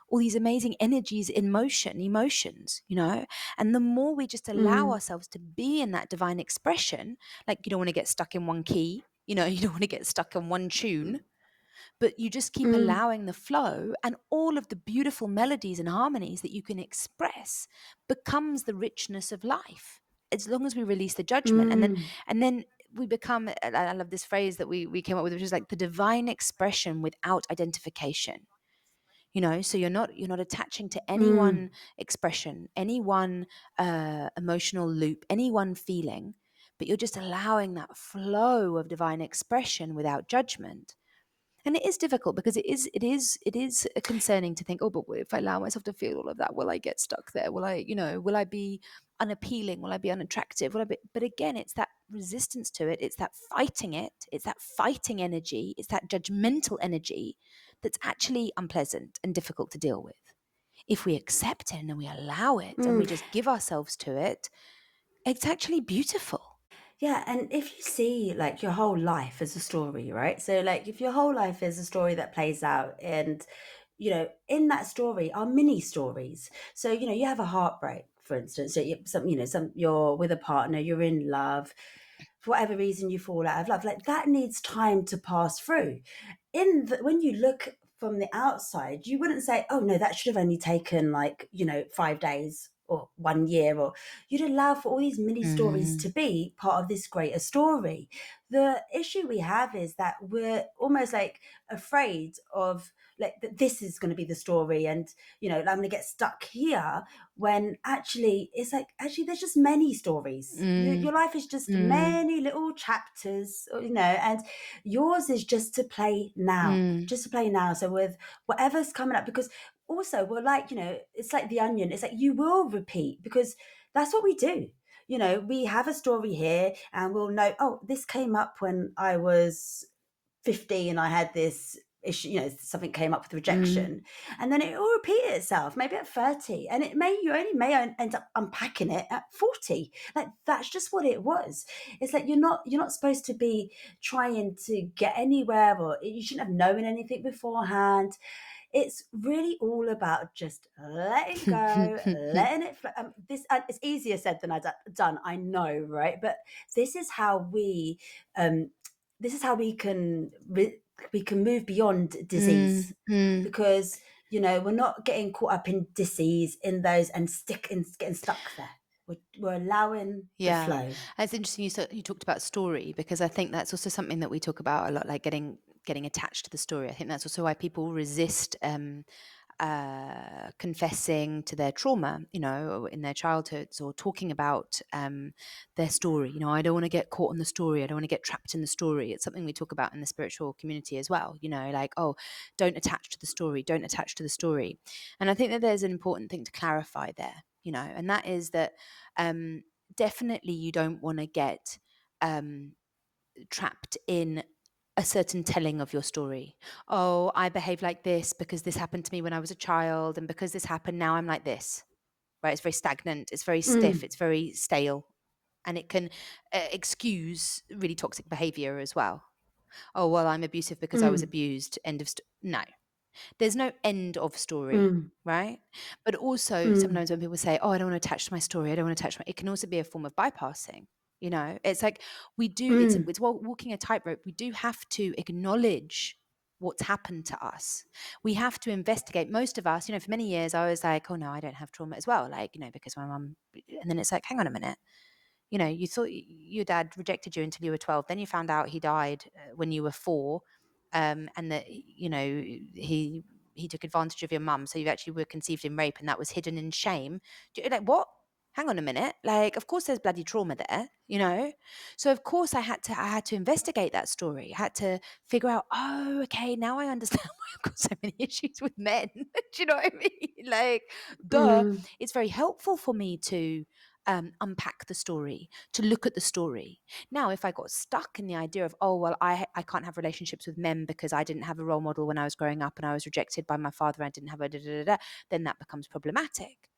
all these amazing energies in motion, emotions, and the more we just allow Mm. ourselves to be in that divine expression, like you don't want to get stuck in one key, you don't want to get stuck in one tune, but you just keep Mm. allowing the flow, and all of the beautiful melodies and harmonies that you can express becomes the richness of life, as long as we release the judgment. and then Mm. and then we become, I love this phrase that we came up with, which is like the divine expression without identification. So you're not attaching to any Mm. one expression, any one emotional loop, any one feeling, but you're just allowing that flow of divine expression without judgment. And it is difficult, because it is concerning to think, oh, but if I allow myself to feel all of that, will I get stuck there? Will I be unappealing? Will I be unattractive? But again, it's that resistance to it. It's that fighting it. It's that fighting energy. It's that judgmental energy that's actually unpleasant and difficult to deal with. If we accept it and we allow it and we Mm. just give ourselves to it, it's actually beautiful. Yeah, and if you see like your whole life as a story, right? So like if your whole life is a story that plays out, and in that story are mini stories. So you have a heartbreak, for instance. So you're with a partner, you're in love, for whatever reason you fall out of love. Like that needs time to pass through. When you look from the outside, you wouldn't say, "Oh no, that should have only taken like 5 days or 1 year," or you'd allow for all these mini stories to Mm, be part of this greater story. The issue we have is that we're almost like afraid of like that this is going to be the story, and I'm going to get stuck here, when actually it's like actually there's just many stories. Your mm, life is just mm, many little chapters, and yours is just to play now, mm, just to play now. So with whatever's coming up, because also we're like, it's like the onion. It's like you will repeat, because that's what we do. We have a story here, and we'll know, oh, this came up when I was 50 and I had this issue, something came up with mm, rejection, and then it will repeat itself maybe at 30, and you only may end up unpacking it at 40. Like that's just what it was. It's like you're not supposed to be trying to get anywhere, or you shouldn't have known anything beforehand. It's really all about just letting go, letting it flow. It's easier said than done, I know, right? But this is how we um, this is how we can move beyond mm, disease, mm. because we're not getting caught up in disease in those and getting stuck there. We're allowing the Yeah, flow. it's interesting you talked about story, because I think that's also something that we talk about a lot, like getting attached to the story. I think that's also why people resist confessing to their trauma, in their childhoods, or talking about their story. I don't want to get caught in the story. I don't want to get trapped in the story. It's something we talk about in the spiritual community as well. Like, oh, don't attach to the story. Don't attach to the story. And I think that there's an important thing to clarify there. And that is that um, definitely you don't want to get um, trapped in a certain telling of your story. Oh, I behave like this because this happened to me when I was a child, and because this happened, now I'm like this. Right? It's very stagnant. It's very stiff. Mm. It's very stale, and it can excuse really toxic behavior as well. Oh, well, I'm abusive because I was Mm. abused. End of no. There's no end of story, Mm. right? But also Mm. sometimes when people say, "Oh, I don't want to attach to my story. I don't want to attach my," it can also be a form of bypassing. It's like we do. Mm. It's walking a tightrope. We do have to acknowledge what's happened to us. We have to investigate. Most of us, for many years, I was like, "Oh no, I don't have trauma as well." Like, because my mum. And then it's like, hang on a minute. You thought your dad rejected you until you were 12. Then you found out he died when you were 4, and that he took advantage of your mum. So you actually were conceived in rape, and that was hidden in shame. Like, what? Hang on a minute. Like, of course, there's bloody trauma there. So of course, I had to investigate that story. I had to figure out. Oh, okay, now I understand why I've got so many issues with men. Do you know what I mean? Like, duh. Mm. It's very helpful for me to unpack the story, to look at the story. Now, if I got stuck in the idea of, oh, well, I can't have relationships with men because I didn't have a role model when I was growing up and I was rejected by my father, and I didn't have a da, da, da, da, then that becomes problematic.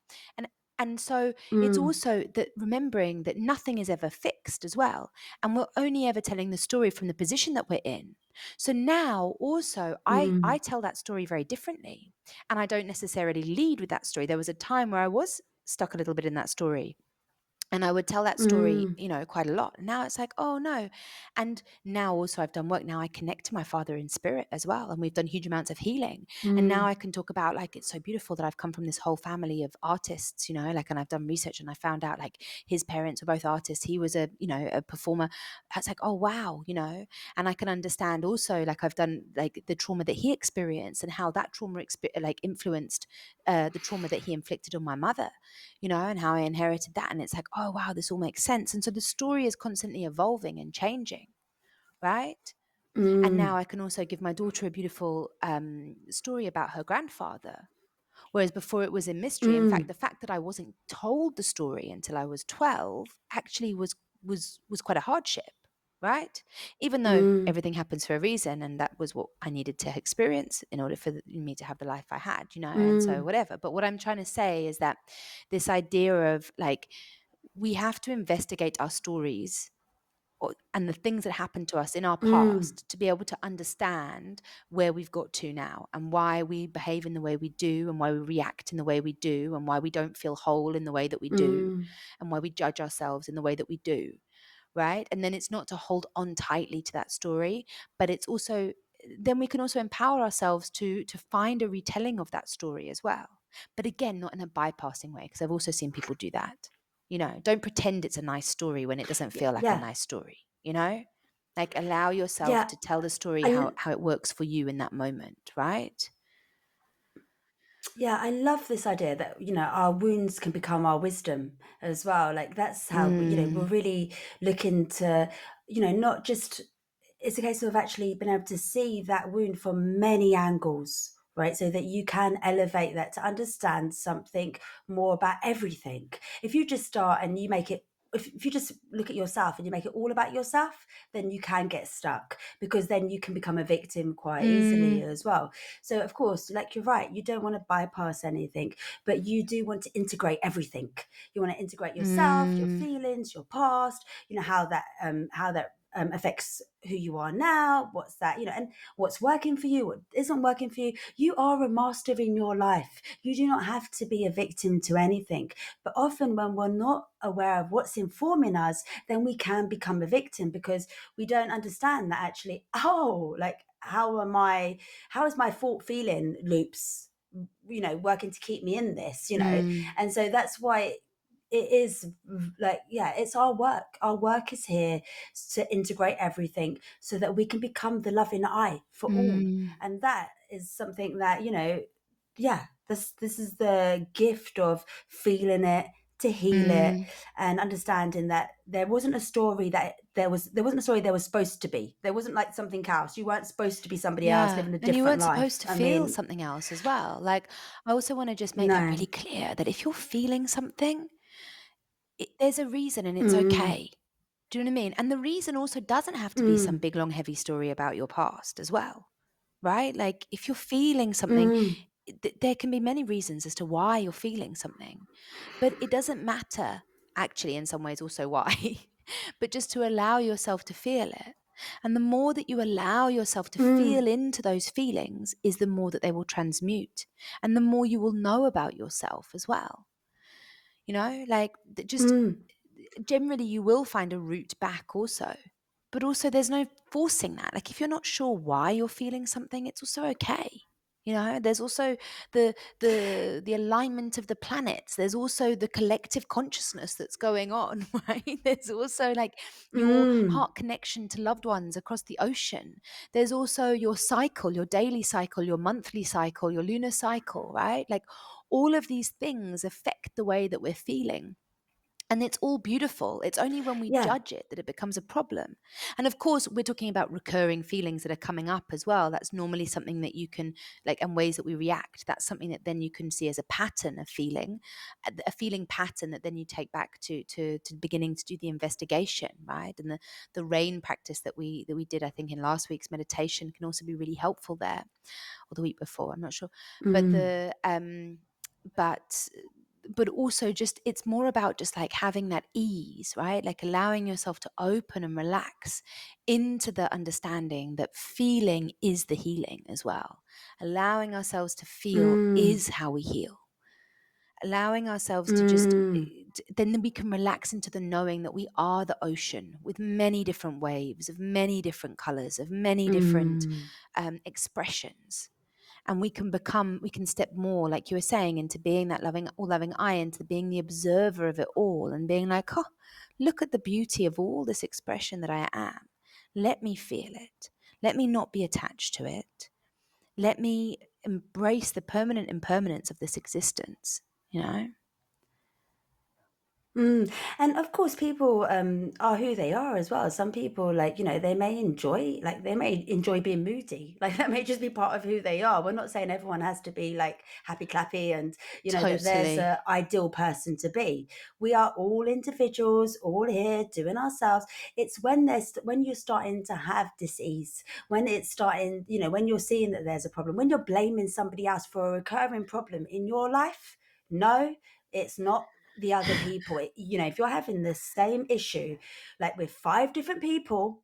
And so it's Mm. also that remembering that nothing is ever fixed as well. And we're only ever telling the story from the position that we're in. So now also I Mm. tell that story very differently. And I don't necessarily lead with that story. There was a time where I was stuck a little bit in that story. And I would tell that story, Mm. quite a lot. Now it's like, oh no. And now also I've done work. Now I connect to my father in spirit as well. And we've done huge amounts of healing. And now Mm. I can talk about, like, it's so beautiful that I've come from this whole family of artists, like, and I've done research and I found out like his parents were both artists. He was a performer. It's like, oh wow, and I can understand also, like, I've done like the trauma that he experienced and how that trauma influenced the trauma that he inflicted on my mother, and how I inherited that. And it's like, oh, wow, this all makes sense. And so the story is constantly evolving and changing, right? And now Mm. I can also give my daughter a beautiful story about her grandfather. Whereas before it was a mystery. In fact, Mm. the fact that I wasn't told the story until I was 12 actually was quite a hardship, right? Even though Mm. everything happens for a reason, and that was what I needed to experience in order for me to have the life I had, and so Mm. whatever. But what I'm trying to say is that this idea of, like, we have to investigate our stories, and the things that happened to us in our Mm. past, to be able to understand where we've got to now and why we behave in the way we do and why we react in the way we do and why we don't feel whole in the way that we do Mm. and why we judge ourselves in the way that we do, right? And then it's not to hold on tightly to that story, but it's also, then we can also empower ourselves to find a retelling of that story as well. But again, not in a bypassing way, because I've also seen people do that. Don't pretend it's a nice story when it doesn't feel like a Yeah. nice story, like, allow yourself Yeah. to tell the story how I, it works for you in that moment, right? Yeah, I love this idea that, our wounds can become our wisdom as well. Like that's how, we're Mm, really looking to, not just, it's a case of actually being able to see that wound from many angles, right? So that you can elevate that to understand something more about everything. If you just start and you make it, if you just look at yourself and you make it all about yourself, then you can get stuck because then you can become a victim quite easily mm, as well. So, of course, like you're right, you don't want to bypass anything, but you do want to integrate everything. You want to integrate yourself, your mm, feelings, your past. How that affects who you are now. What's that? And what's working for you, what isn't working for you. You are a master in your life. You do not have to be a victim to anything. But often, when we're not aware of what's informing us, then we can become a victim because we don't understand that actually. Oh, like how is my fault feeling loops working to keep me in this, mm, and so that's why it is like, yeah, it's our work is here to integrate everything so that we can become the loving eye for all. mm, And that is something that, yeah, this is the gift of feeling it, to heal it, mm. and understanding that there wasn't a story there was supposed to be. There wasn't like something else. You weren't supposed to be somebody else Yeah, living a and you different weren't supposed life. to I feel mean, something else as well. Like, I also want to just make that no. really clear that if you're feeling something, there's a reason and it's Mm. okay. Do you know what I mean? And the reason also doesn't have to be some Mm. big, long, heavy story about your past as well, right? Like, if you're feeling something, Mm. there can be many reasons as to why you're feeling something, but it doesn't matter, actually, in some ways also why, but just to allow yourself to feel it. And the more that you allow yourself to Mm. feel into those feelings is the more that they will transmute and the more you will know about yourself as well. Like, just Mm. generally you will find a route back also. But also there's no forcing that. Like, if you're not sure why you're feeling something, it's also okay. There's also the alignment of the planets. There's also the collective consciousness that's going on, right? There's also, like, your Mm. heart connection to loved ones across the ocean. There's also your cycle, your daily cycle, your monthly cycle, your lunar cycle, right? Like, all of these things affect the way that we're feeling. And it's all beautiful. It's only when we Yeah. judge it that it becomes a problem. And of course, we're talking about recurring feelings that are coming up as well. That's normally something that you can, like, and ways that we react. That's something that then you can see as a pattern of feeling, a feeling pattern that then you take back to beginning to do the investigation, right? And the rain practice that we did, I think, in last week's meditation can also be really helpful there, or the week before, I'm not sure. But Mm. but but also just it's more about just like having that ease, right? Like allowing yourself to open and relax into the understanding that feeling is the healing as well. Allowing ourselves to feel Mm. is how we heal. Allowing ourselves to just Mm. then we can relax into the knowing that we are the ocean with many different waves of many different colors of many different Mm. expressions, and we can step more, like you were saying, into being that loving, all loving eye, into being the observer of it all, and being like, oh, look at the beauty of all this expression that I am. Let me feel it. Let me not be attached to it. Let me embrace the permanent impermanence of this existence, you know? Mm. And of course, people are who they are as well. Some people, like, they may enjoy being moody. Like, that may just be part of who they are. We're not saying everyone has to be like happy clappy and, that there's Totally. a ideal person to be. We are all individuals, all here doing ourselves. It's when you're starting to have disease, when it's starting, when you're seeing that there's a problem, when you're blaming somebody else for a recurring problem in your life. No, it's not the other people. If you're having the same issue, like with 5 different people,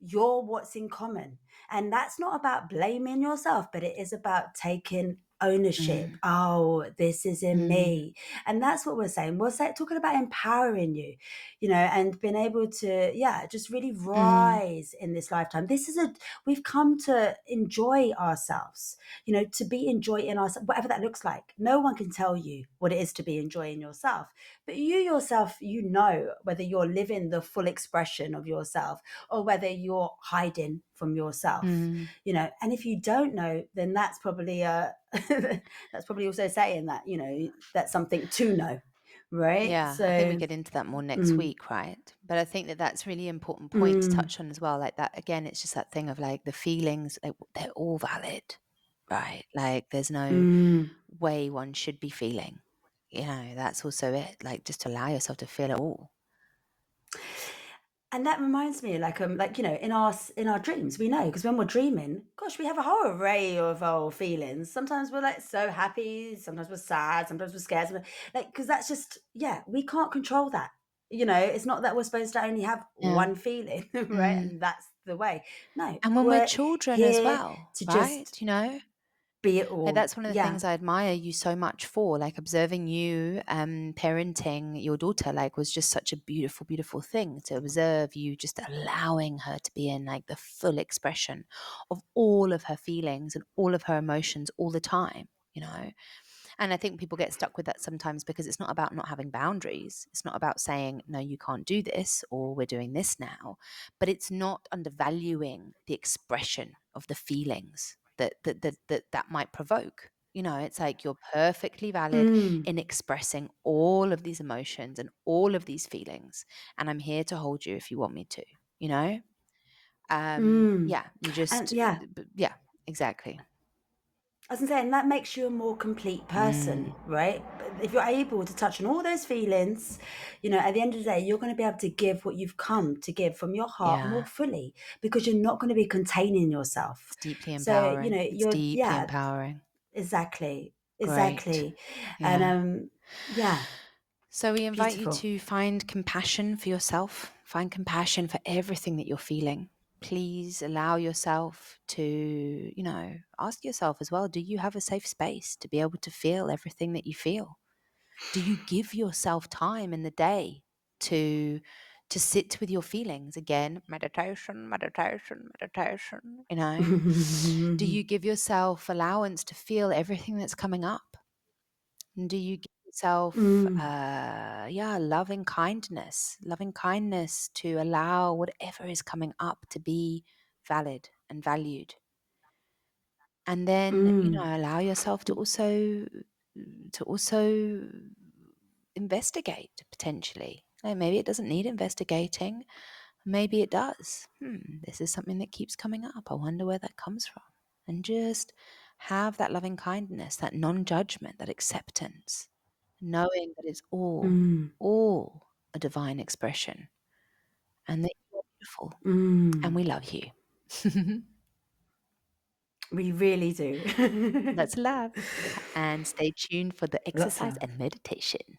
you're what's in common. And that's not about blaming yourself, but it is about taking ownership. Mm, Oh, this is in mm, me. And that's what we're saying. Talking about empowering you, and being able to, yeah, just really mm, rise in this lifetime. We've come to enjoy ourselves, to be enjoying ourselves, whatever that looks like. No one can tell you what it is to be enjoying yourself, but you yourself, whether you're living the full expression of yourself or whether you're hiding from yourself, mm. and if you don't know, then that's probably that's probably also saying that, that's something to know, right? Yeah, I think we So, get into that more next mm, week, right? But I think that that's really important point to mm, touch on as well. Like that, again, it's just that thing of like the feelings, like, they're all valid, right? Like there's no mm. way one should be feeling. That's also it. Like just allow yourself to feel it all. And that reminds me, in our dreams, we know, because when we're dreaming, gosh, we have a whole array of our feelings. Sometimes we're like so happy, sometimes we're sad, sometimes we're scared, because that's just, yeah, we can't control that. It's not that we're supposed to only have Yeah. one feeling, right? Mm. And that's the way. No, And when we're we're children as here well, to right? just be it Like all. that's one of the Yeah. things I admire you so much for, like observing you parenting your daughter, like was just such a beautiful, beautiful thing to observe you just allowing her to be in like the full expression of all of her feelings and all of her emotions all the time. And I think people get stuck with that sometimes because it's not about not having boundaries. It's not about saying, no, you can't do this or we're doing this now. But it's not undervaluing the expression of the feelings that might provoke. It's like you're perfectly valid Mm, in expressing all of these emotions and all of these feelings. And I'm here to hold you if you want me to, you know? mm. Yeah, you And just, yeah, yeah, exactly. I was saying that makes you a more complete person, Mm, right? But if you're able to touch on all those feelings, at the end of the day, you're going to be able to give what you've come to give from your heart more yeah. fully because you're not going to be containing yourself. It's deeply So, empowering. It's deeply yeah, empowering. exactly, Great. exactly. And Yeah. yeah, So we invite you beautiful. to find compassion for yourself, find compassion for everything that you're feeling. Please allow yourself to, ask yourself as well, do you have a safe space to be able to feel everything that you feel? Do you give yourself time in the day to sit with your feelings? Again, meditation, meditation, meditation. Do you give yourself allowance to feel everything that's coming up? And do you give yourself, Mm, loving kindness to allow whatever is coming up to be valid and valued? And then, mm, allow yourself to also investigate potentially. Like maybe it doesn't need investigating. Maybe it does. This is something that keeps coming up. I wonder where that comes from. And just have that loving kindness, that non-judgment, that acceptance, knowing that it's all a divine expression and that you're beautiful and we love you. We really do. Lots of love. And stay tuned for the Lots of exercise love. and meditation.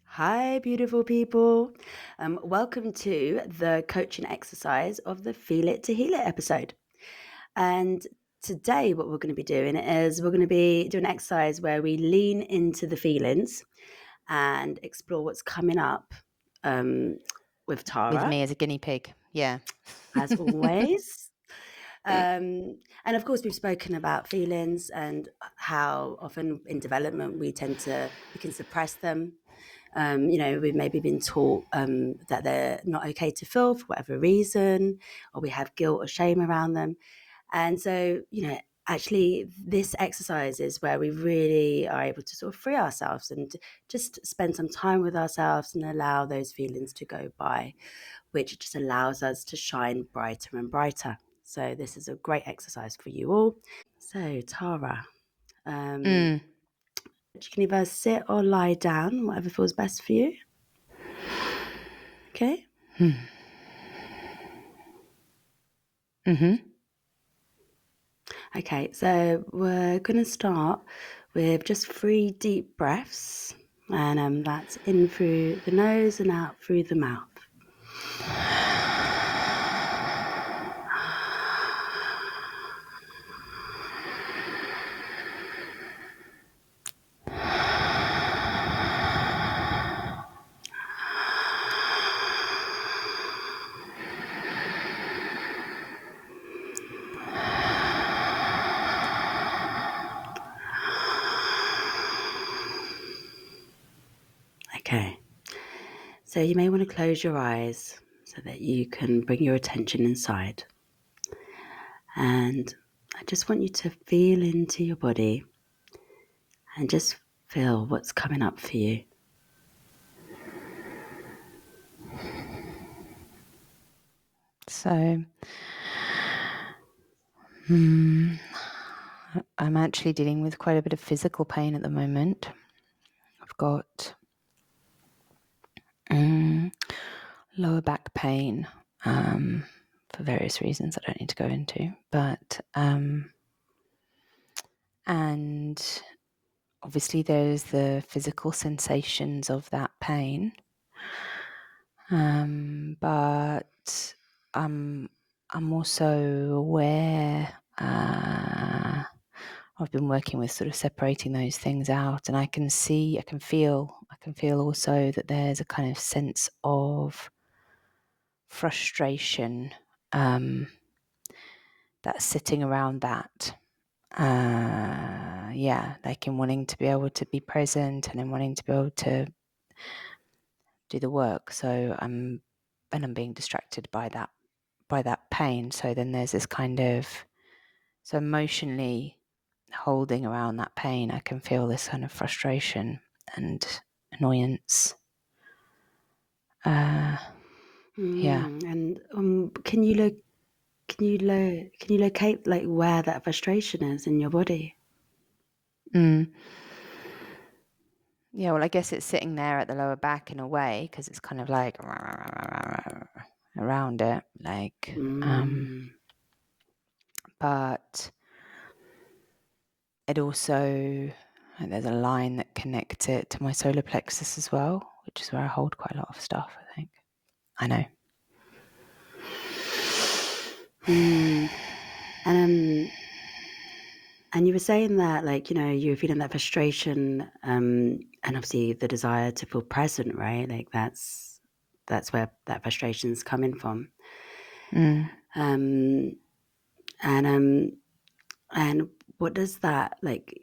Hi, beautiful people. Welcome to the coaching exercise of the Feel It to Heal It episode. And today, what we're going to be doing is we're going to be doing an exercise where we lean into the feelings and explore what's coming up with Tārā. With me as a guinea pig. Yeah. As always. And of course, we've spoken about feelings and how often in development we can suppress them. We've maybe been taught that they're not okay to feel for whatever reason, or we have guilt or shame around them. And so, actually this exercise is where we really are able to sort of free ourselves and just spend some time with ourselves and allow those feelings to go by, which just allows us to shine brighter and brighter. So this is a great exercise for you all. So Tārā, you can either sit or lie down, whatever feels best for you. Okay? Okay, so we're going to start with just 3 deep breaths, and that's in through the nose and out through the mouth. Okay, so you may want to close your eyes so that you can bring your attention inside. And I just want you to feel into your body and just feel what's coming up for you. So, I'm actually dealing with quite a bit of physical pain at the moment. I've got lower back pain for various reasons I don't need to go into, but and obviously there's the physical sensations of that pain, but I'm also aware. I've been working with sort of separating those things out, and I can feel also that there's a kind of sense of frustration that's sitting around that. Like in wanting to be able to be present and in wanting to be able to do the work. So I'm being distracted by that pain. So then there's this kind of, so emotionally holding around that pain, I can feel this kind of frustration and annoyance. Yeah. And can you locate like where that frustration is in your body? Yeah, well, I guess it's sitting there at the lower back in a way, because it's kind of like around it, like, but it also, there's a line that connects it to my solar plexus as well, which is where I hold quite a lot of stuff, I think. I know. And you were saying that, like, you were feeling that frustration, and obviously the desire to feel present, right? Like that's where that frustration is coming from. And what does that, like,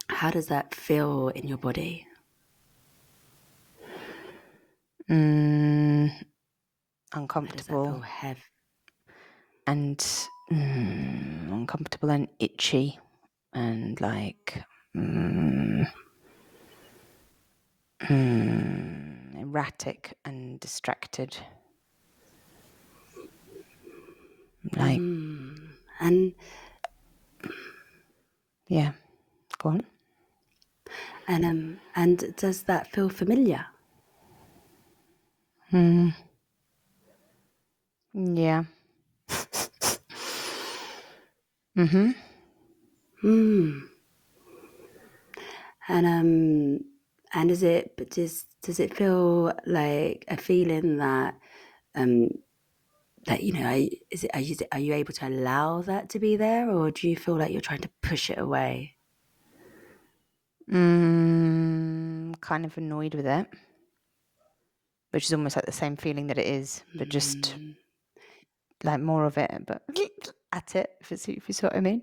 how does that feel in your body? Uncomfortable. How does that feel and uncomfortable and itchy. and like erratic and distracted. Like, And yeah, go on. And does that feel familiar? Yeah. And does it feel like a feeling that that, you know, are you able to allow that to be there, or do you feel like you're trying to push it away? Kind of annoyed with it, which is almost like the same feeling that it is, but just like more of it, but at it, if you see what I mean.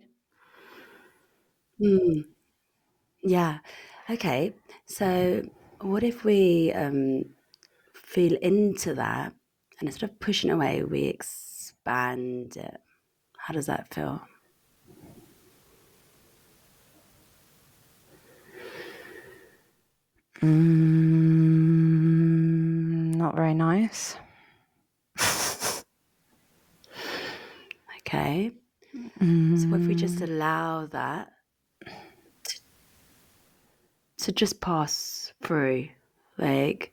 Yeah. Okay. So what if we feel into that, and instead of pushing away, we expand it? How does that feel? Not very nice. Okay. So what if we just allow that to just pass through, like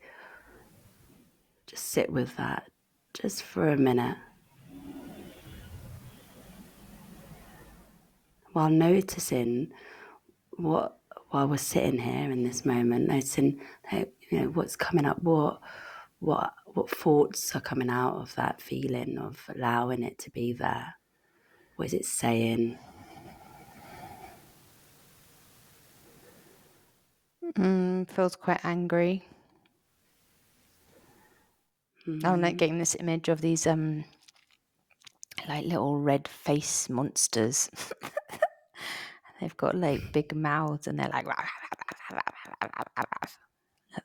just sit with that just for a minute while noticing what while we're sitting here in this moment, noticing, like, you know, what's coming up, what thoughts are coming out of that feeling of allowing it to be there. What is it saying? Feels quite angry. I'm like getting this image of these like little red face monsters. They've got like big mouths and they're like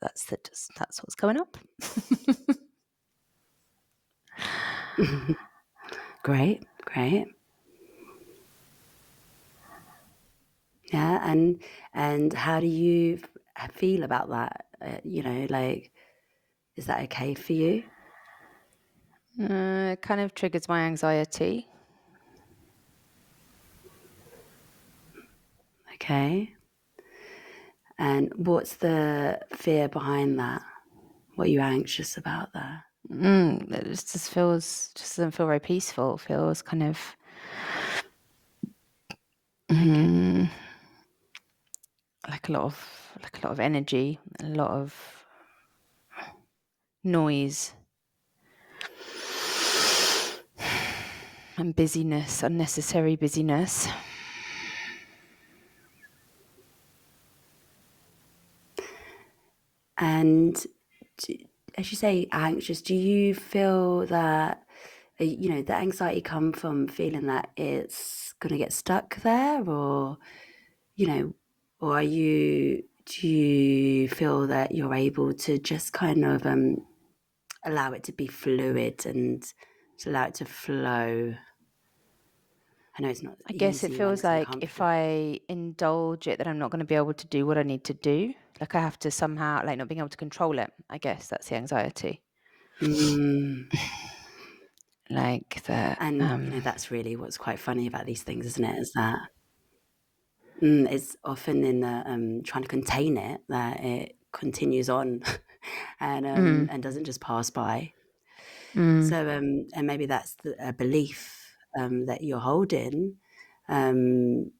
that's what's coming up. Great, great. Yeah, and how do you feel about that? You know, like, is that okay for you? It kind of triggers my anxiety. Okay. And what's the fear behind that? What are you anxious about there? It just doesn't feel very peaceful. It feels kind of like a lot of energy, a lot of noise and busyness, unnecessary busyness. And as you say, anxious, do you feel that, you know, the anxiety come from feeling that it's going to get stuck there, or, you know, or do you feel that you're able to just kind of allow it to be fluid and to allow it to flow? I know it's not I guess it easy when feels it's like if uncomfortable. I indulge it, that I'm not going to be able to do what I need to do. Like I have to somehow, like not being able to control it. I guess that's the anxiety. Like that. And, you know, that's really what's quite funny about these things, isn't it? Is that it's often in the trying to contain it that it continues on and doesn't just pass by. So, and maybe that's a belief that you're holding, um,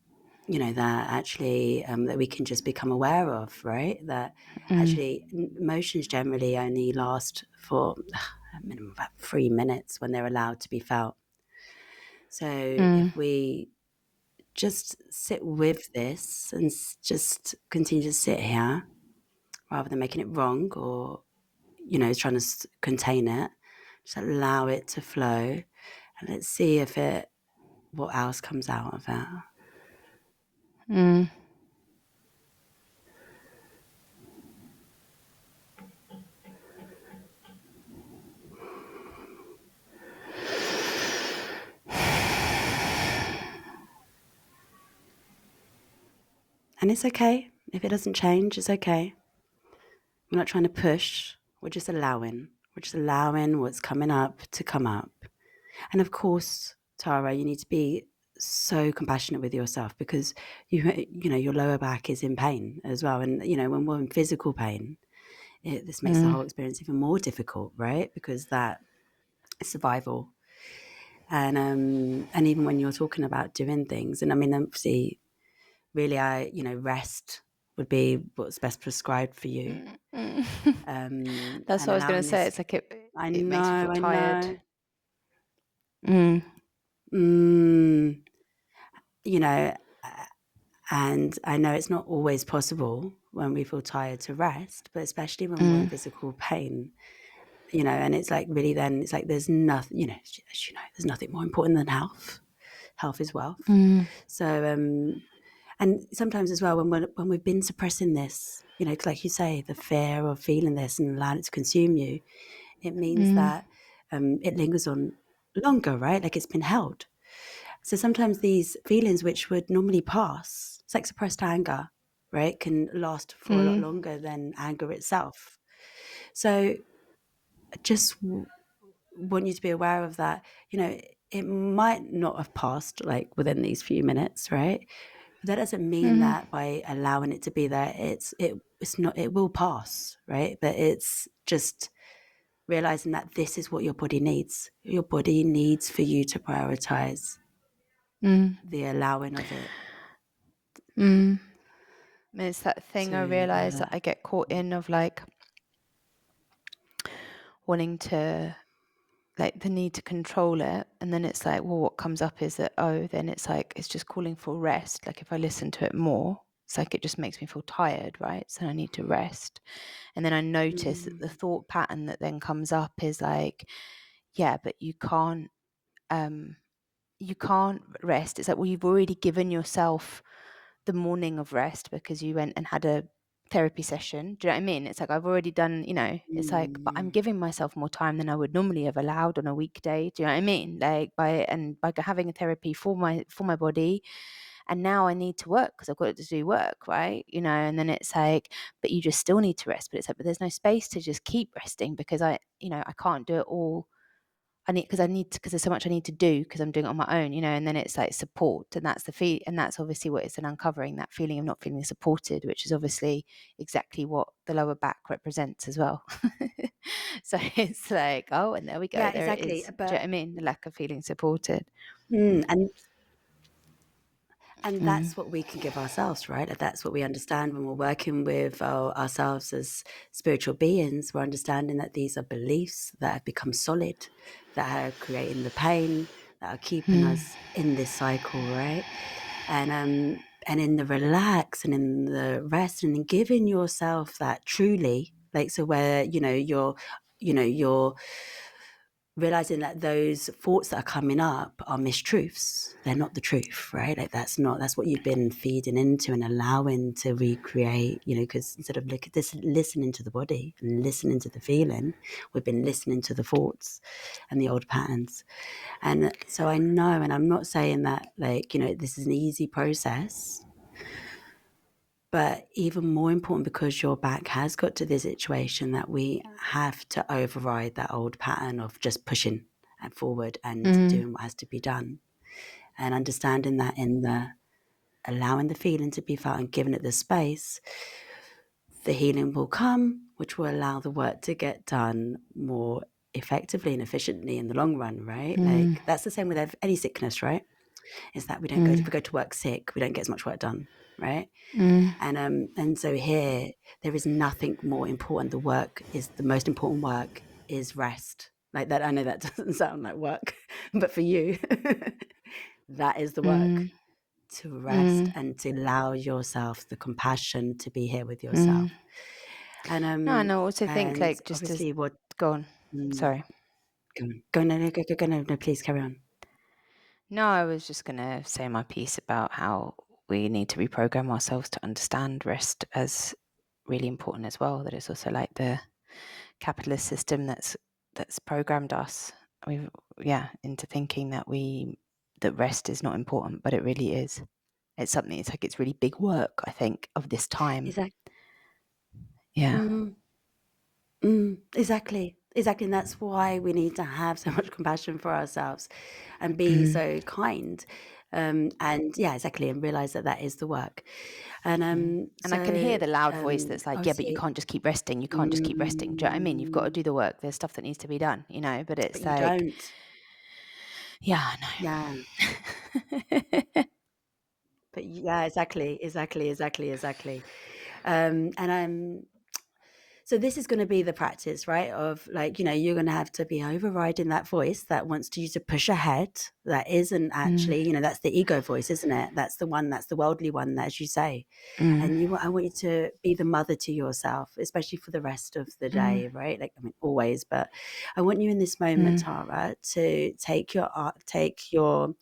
you know, that actually that we can just become aware of, right? That actually emotions generally only last for a minimum of about 3 minutes when they're allowed to be felt. So if we just sit with this and just continue to sit here rather than making it wrong or, you know, trying to contain it, just allow it to flow, and let's see if what else comes out of it. And it's okay. If it doesn't change, it's okay. We're not trying to push. We're just allowing. We're just allowing what's coming up to come up. And of course, Tara, you need to be so compassionate with yourself, because you know your lower back is in pain as well. And you know, when we're in physical pain, this makes the whole experience even more difficult, right? Because that is survival. And even when you're talking about doing things, and I mean, obviously, really, rest would be what's best prescribed for you. That's what And I was going to allowing say. this, It's like I it makes you feel know, I tired. know. You know, and I know it's not always possible when we feel tired to rest, but especially when we're in physical pain, you know, and it's like really then it's like there's nothing, you know, as you know, there's nothing more important than health. Health is wealth. So, and sometimes as well, when we've been suppressing this, you know, like you say, the fear of feeling this and allowing it to consume you, it means that it lingers on longer, right? Like it's been held. So sometimes these feelings, which would normally pass, it's like suppressed anger, right, can last for a lot longer than anger itself. So I just want you to be aware of that. You know, it might not have passed like within these few minutes, right? But that doesn't mean that by allowing it to be there, it's not. It will pass, right? But it's just realizing that this is what your body needs. Your body needs for you to prioritize the allowing of it. It's that thing I To realize that I get caught in of like wanting to, like the need to control it. And then it's like, well, what comes up is that, then it's like, it's just calling for rest. Like if I listen to it more, it's like it just makes me feel tired, right? So I need to rest. And then I notice that the thought pattern that then comes up is like, yeah, but you can't rest. It's like, well, you've already given yourself the morning of rest because you went and had a therapy session. Do you know what I mean? It's like I've already done, it's like, but I'm giving myself more time than I would normally have allowed on a weekday. Do you know what I mean? Like by having a therapy for my body. And now I need to work because I've got to do work, right? And then it's like, but you just still need to rest. But it's like, but there's no space to just keep resting because I can't do it all. Because there's so much I need to do because I'm doing it on my own, and then it's like support, and that's the feel, and that's obviously what it's an uncovering, that feeling of not feeling supported, which is obviously exactly what the lower back represents as well. So it's like, and there we go, yeah, there it exactly. is. Do you know what But I mean? The lack of feeling supported. and that's what we can give ourselves, right? That's what we understand when we're working with ourselves as spiritual beings. We're understanding that these are beliefs that have become solid, that are creating the pain, that are keeping us in this cycle, right? And in the relax and in the rest and in giving yourself that truly, like, so where you're realizing that those thoughts that are coming up are mistruths. They're not the truth, right? Like that's what you've been feeding into and allowing to recreate, because instead of listening to the body and listening to the feeling, we've been listening to the thoughts and the old patterns. And so I know, and I'm not saying that this is an easy process, but even more important, because your back has got to this situation, that we have to override that old pattern of just pushing and forward and doing what has to be done, and understanding that in the allowing the feeling to be felt and giving it the space, the healing will come, which will allow the work to get done more effectively and efficiently in the long run, right? Like that's the same with any sickness, right? Is that if we go to work sick, we don't get as much work done, right? And so here there is nothing more important. The most important work is rest. Like that, I know that doesn't sound like work, but for you, that is the work, to rest and to allow yourself the compassion to be here with yourself. And No, and I also think, and like, just to obviously what go on. mm, Sorry. no, please carry on. No, I was just going to say my piece about how we need to reprogram ourselves to understand rest as really important as well. That it's also like the capitalist system that's programmed us, into thinking that rest is not important, but it really is. It's something, it's like, it's really big work, I think, of this time. Exactly. Yeah. Exactly. And that's why we need to have so much compassion for ourselves and be so kind. And yeah, exactly. And realize that is the work. And And so, I can hear the loud voice that's like, yeah, but you obviously, can't just keep resting. You can't just keep resting. Do you know what I mean? You've got to do the work. There's stuff that needs to be done, you know, but it's but you like, don't. yeah, I know. Yeah. But yeah, exactly. And so this is going to be the practice, right? Of like, you're going to have to be overriding that voice that wants you to push ahead. That isn't actually, that's the ego voice, isn't it? That's the one, that's the worldly one, as you say. And I want you to be the mother to yourself, especially for the rest of the day, right? Like, I mean, always, but I want you in this moment, Tārā, to take your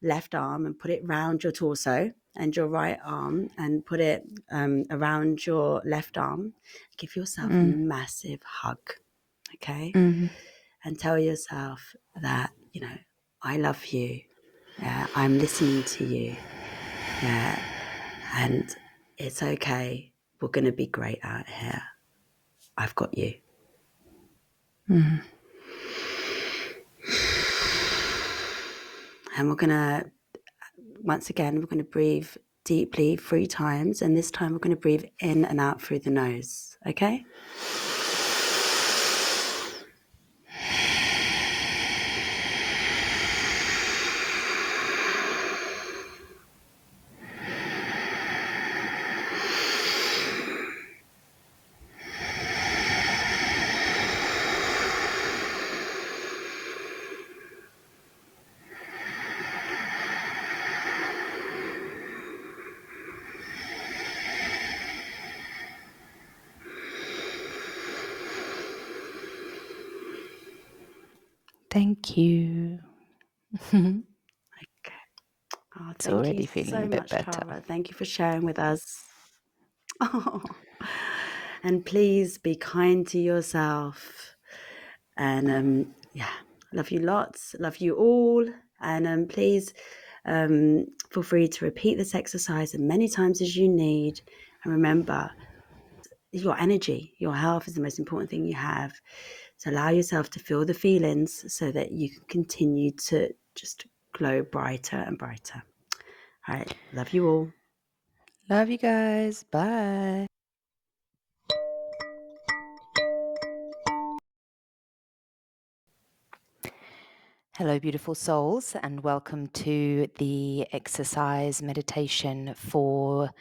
left arm and put it round your torso, and your right arm and put it around your left arm. Give yourself a massive hug, okay? And tell yourself that, I love you. Yeah, I'm listening to you. Yeah, and it's okay. We're going to be great out here. I've got you. And we're going to, once again, we're going to breathe deeply 3 times. And this time we're going to breathe in and out through the nose. Okay? Thank you. Okay. Oh, It's thank already you feeling so a bit much, better. Tārā. Thank you for sharing with us. Oh. And please be kind to yourself. And love you lots. Love you all. And please feel free to repeat this exercise as many times as you need. And remember, your energy, your health is the most important thing you have. So allow yourself to feel the feelings so that you can continue to just glow brighter and brighter. All right. Love you all. Love you guys. Bye. Hello, beautiful souls, and welcome to the exercise meditation for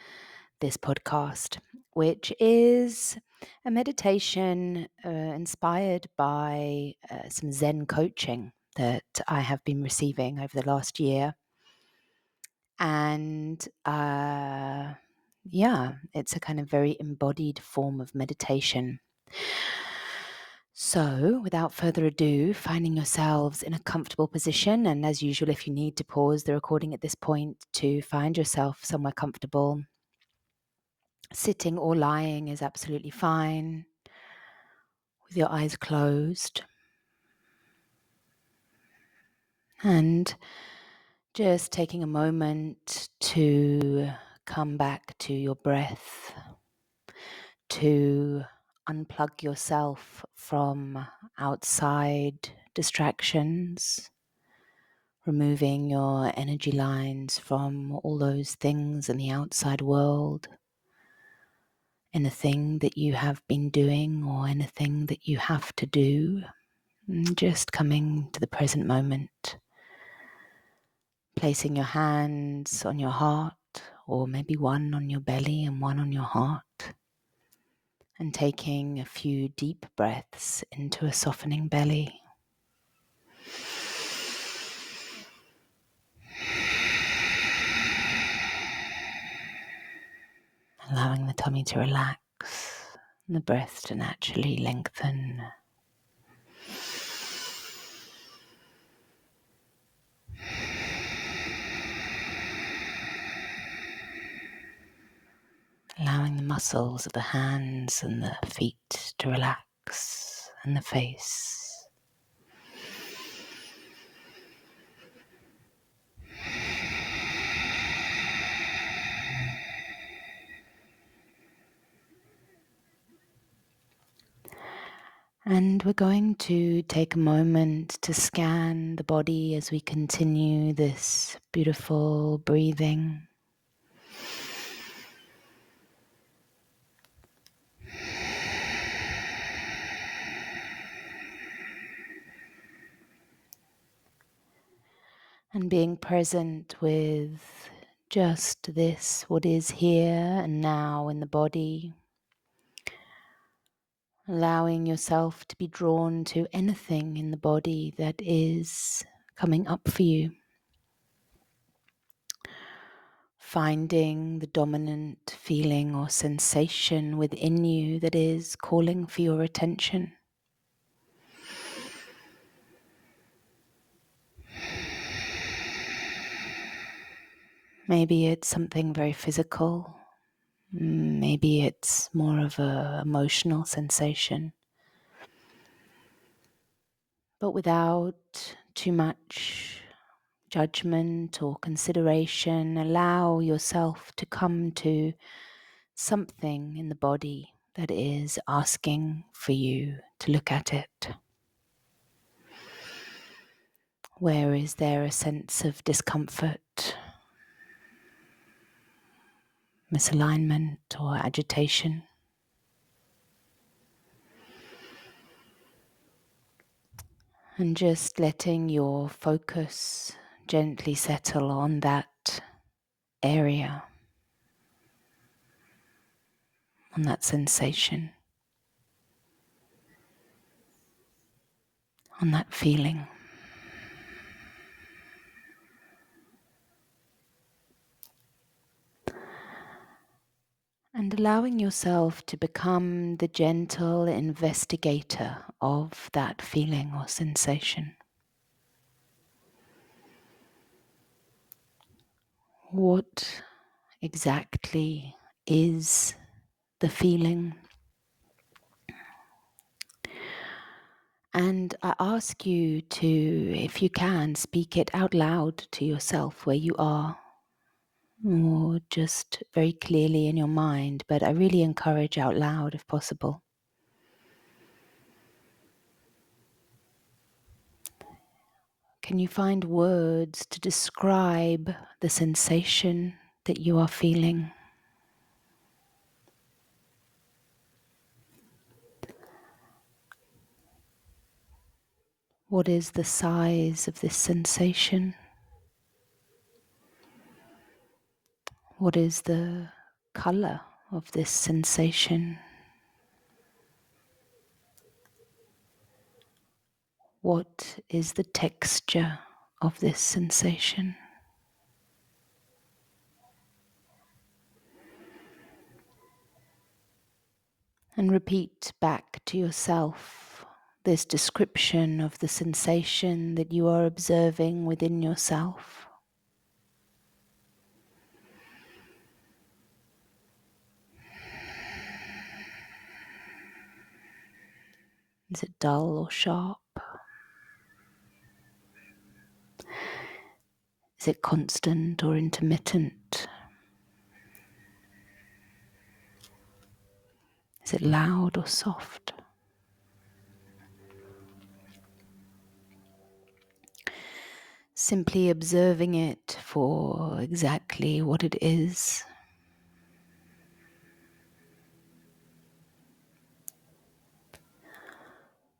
this podcast, which is a meditation inspired by some Zen coaching that I have been receiving over the last year. And it's a kind of very embodied form of meditation. So, without further ado, finding yourselves in a comfortable position, and as usual, if you need to pause the recording at this point to find yourself somewhere comfortable, sitting or lying is absolutely fine, with your eyes closed. And just taking a moment to come back to your breath, to unplug yourself from outside distractions, removing your energy lines from all those things in the outside world, anything that you have been doing or anything that you have to do, and just coming to the present moment, placing your hands on your heart, or maybe one on your belly and one on your heart, and taking a few deep breaths into a softening belly. Allowing the tummy to relax and the breath to naturally lengthen. Allowing the muscles of the hands and the feet to relax, and the face. And we're going to take a moment to scan the body as we continue this beautiful breathing. And being present with just this, what is here and now in the body. Allowing yourself to be drawn to anything in the body that is coming up for you. Finding the dominant feeling or sensation within you that is calling for your attention. Maybe it's something very physical. Maybe it's more of an emotional sensation. But without too much judgment or consideration, allow yourself to come to something in the body that is asking for you to look at it. Where is there a sense of discomfort, misalignment, or agitation? And just letting your focus gently settle on that area, on that sensation, on that feeling. And allowing yourself to become the gentle investigator of that feeling or sensation. What exactly is the feeling? And I ask you to, if you can, speak it out loud to yourself where you are, or just very clearly in your mind, but I really encourage out loud if possible. Can you find words to describe the sensation that you are feeling? What is the size of this sensation? What is the color of this sensation? What is the texture of this sensation? And repeat back to yourself this description of the sensation that you are observing within yourself. Is it dull or sharp? Is it constant or intermittent? Is it loud or soft? Simply observing it for exactly what it is.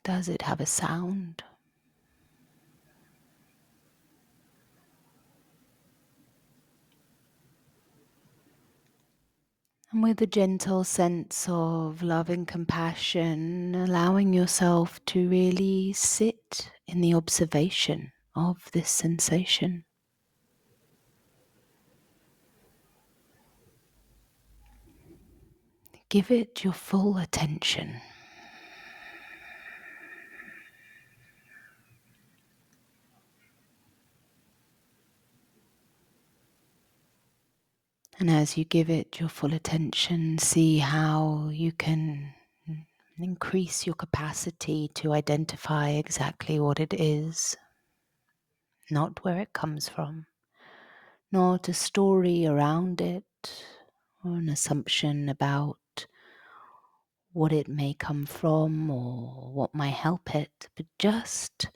Does it have a sound? And with a gentle sense of love and compassion, allowing yourself to really sit in the observation of this sensation. Give it your full attention. And as you give it your full attention, see how you can increase your capacity to identify exactly what it is, not where it comes from, not a story around it or an assumption about what it may come from or what might help it, but just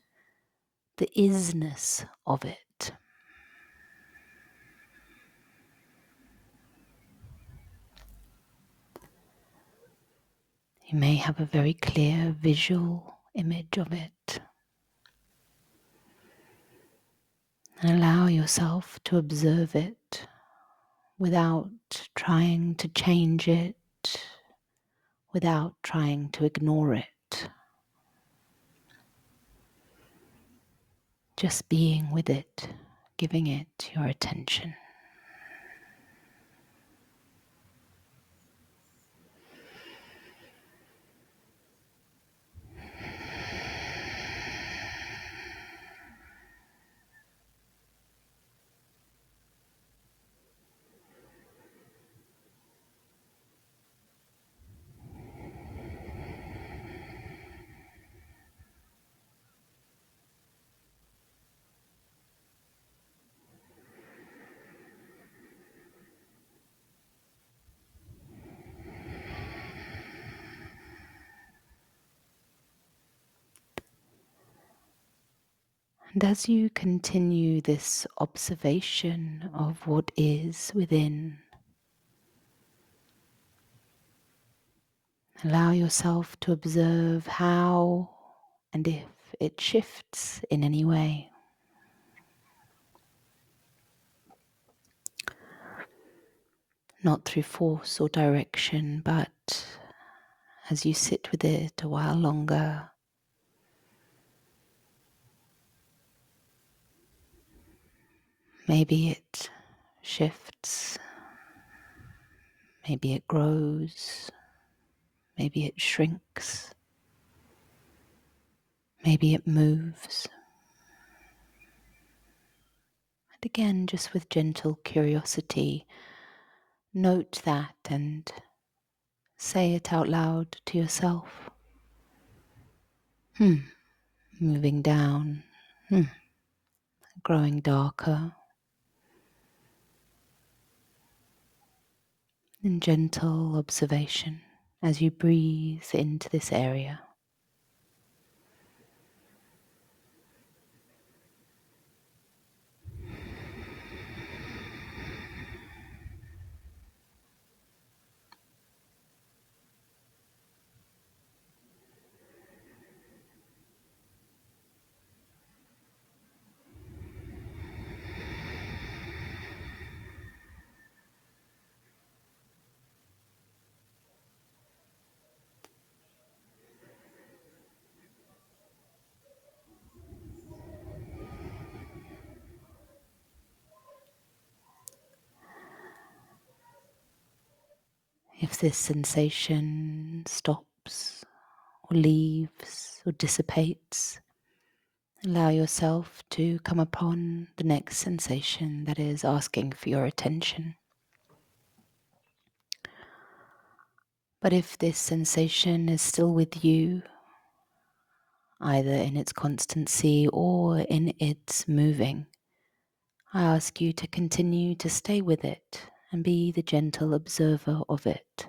the isness of it. You may have a very clear visual image of it. And allow yourself to observe it without trying to change it, without trying to ignore it. Just being with it, giving it your attention. And as you continue this observation of what is within, allow yourself to observe how and if it shifts in any way. Not through force or direction, but as you sit with it a while longer, maybe it shifts, maybe it grows, maybe it shrinks, maybe it moves. And again, just with gentle curiosity, note that and say it out loud to yourself. Moving down, growing darker, in gentle observation as you breathe into this area. If this sensation stops or leaves or dissipates, allow yourself to come upon the next sensation that is asking for your attention. But if this sensation is still with you, either in its constancy or in its moving, I ask you to continue to stay with it and be the gentle observer of it.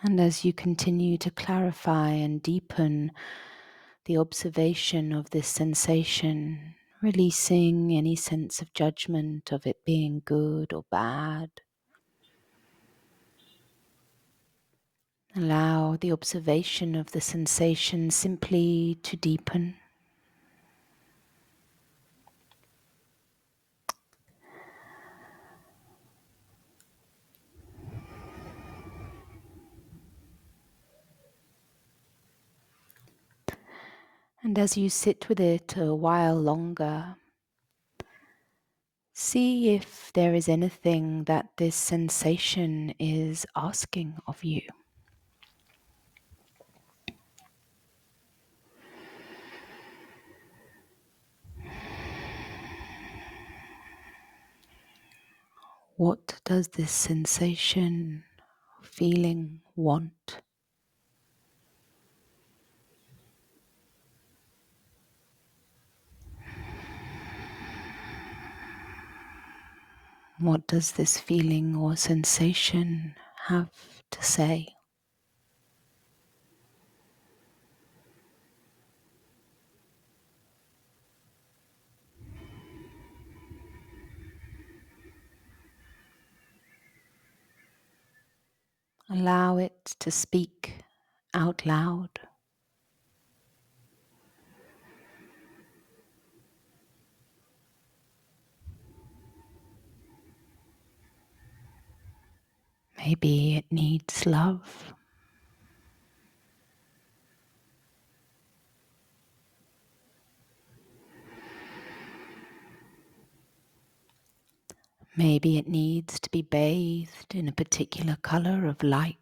And as you continue to clarify and deepen the observation of this sensation, releasing any sense of judgment of it being good or bad, allow the observation of the sensation simply to deepen. And as you sit with it a while longer, see if there is anything that this sensation is asking of you. What does this sensation, feeling want? What does this feeling or sensation have to say? Allow it to speak out loud. Maybe it needs love. Maybe it needs to be bathed in a particular color of light.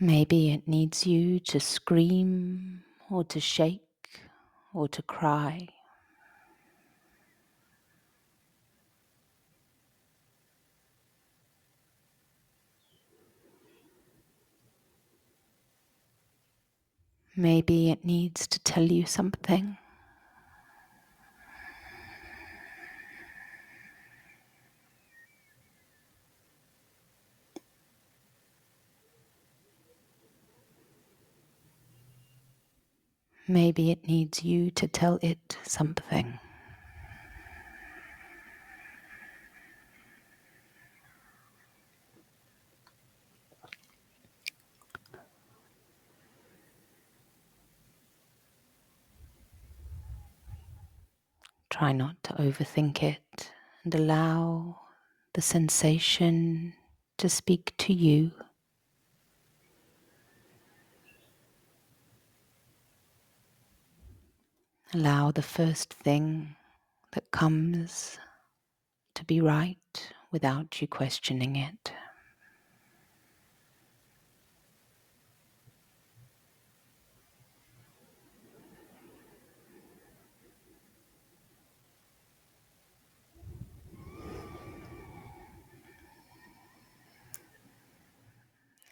Maybe it needs you to scream or to shake or to cry. Maybe it needs to tell you something. Maybe it needs you to tell it something. Try not to overthink it and allow the sensation to speak to you. Allow the first thing that comes to be right without you questioning it.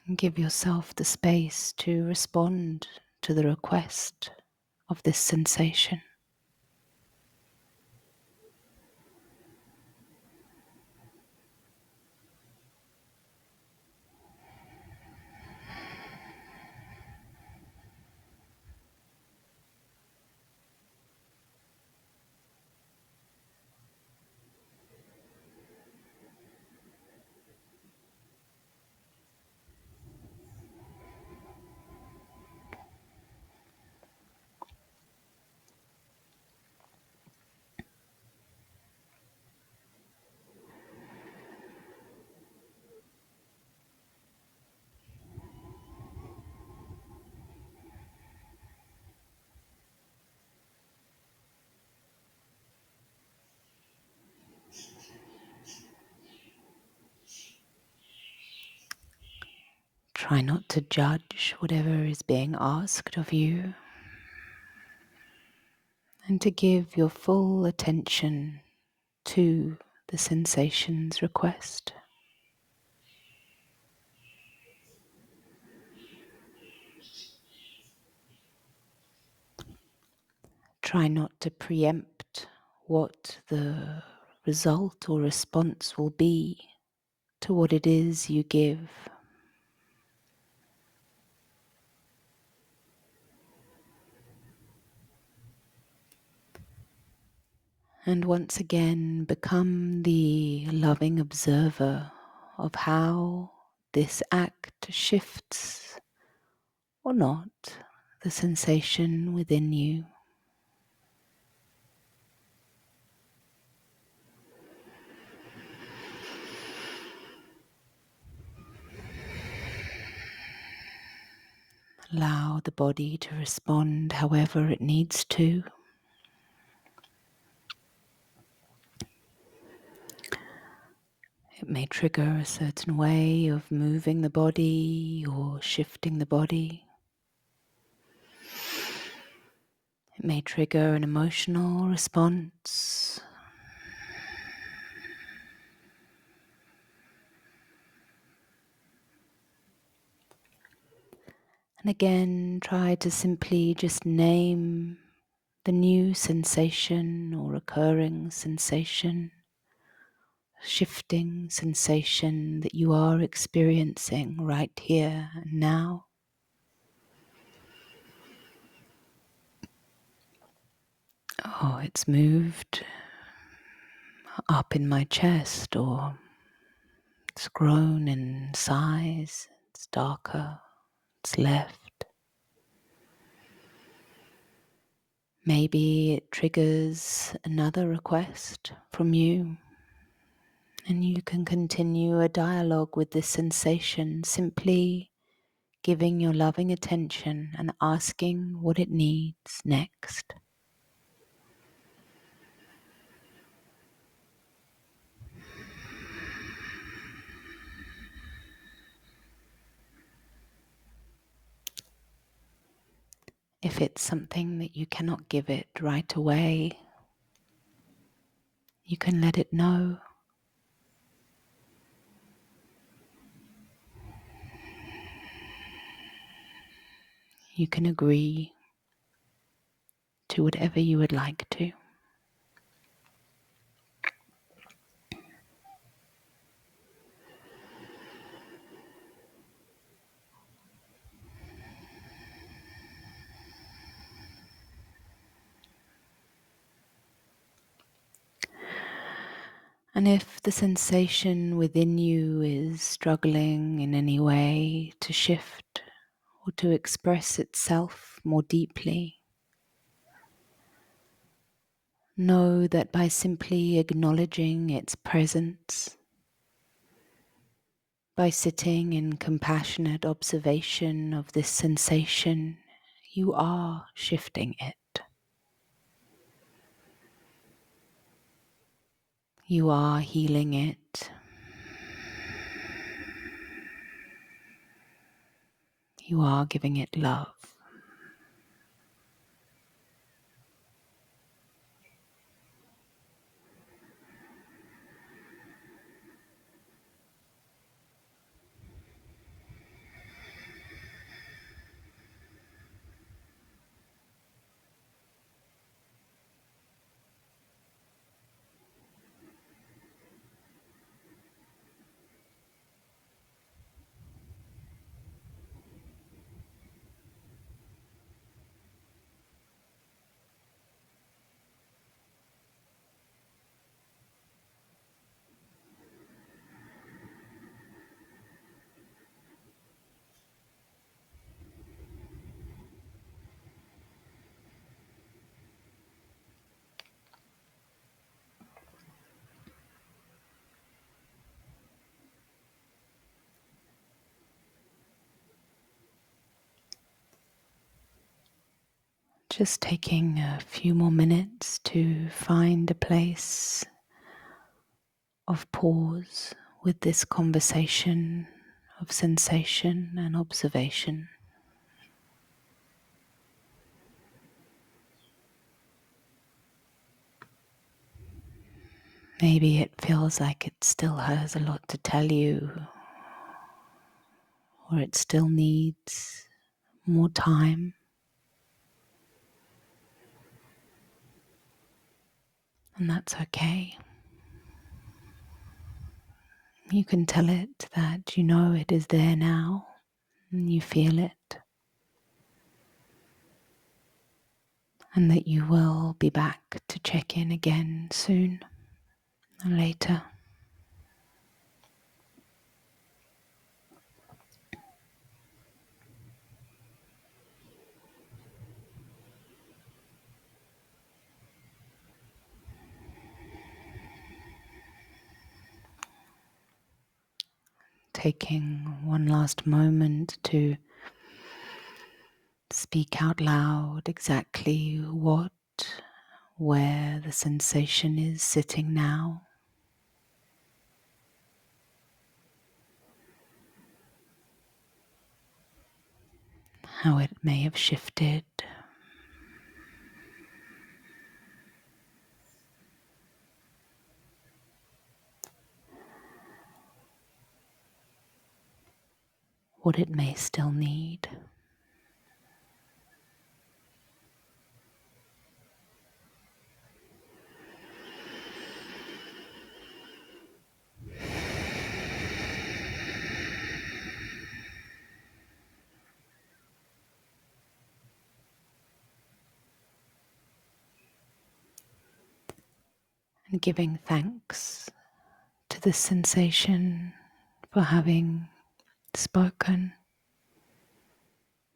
And give yourself the space to respond to the request of this sensation. Try not to judge whatever is being asked of you, and to give your full attention to the sensation's request. Try not to preempt what the result or response will be to what it is you give. And once again, become the loving observer of how this act shifts or not the sensation within you. Allow the body to respond however it needs to. It may trigger a certain way of moving the body or shifting the body. It may trigger an emotional response. And again, try to simply just name the new sensation or recurring sensation, shifting sensation that you are experiencing right here and now. Oh, it's moved up in my chest, or it's grown in size, it's darker, it's left. Maybe it triggers another request from you, and you can continue a dialogue with this sensation, simply giving your loving attention and asking what it needs next. If it's something that you cannot give it right away, you can let it know. You can agree to whatever you would like to. And if the sensation within you is struggling in any way to shift or to express itself more deeply, know that by simply acknowledging its presence, by sitting in compassionate observation of this sensation, you are shifting it. You are healing it. You are giving it love. Just taking a few more minutes to find a place of pause with this conversation of sensation and observation. Maybe it feels like it still has a lot to tell you, or it still needs more time. And that's okay. You can tell it that you know it is there now and you feel it, and that you will be back to check in again soon and later. Taking one last moment to speak out loud exactly what, where the sensation is sitting now. how it may have shifted. What it may still need. And giving thanks to this sensation for having spoken,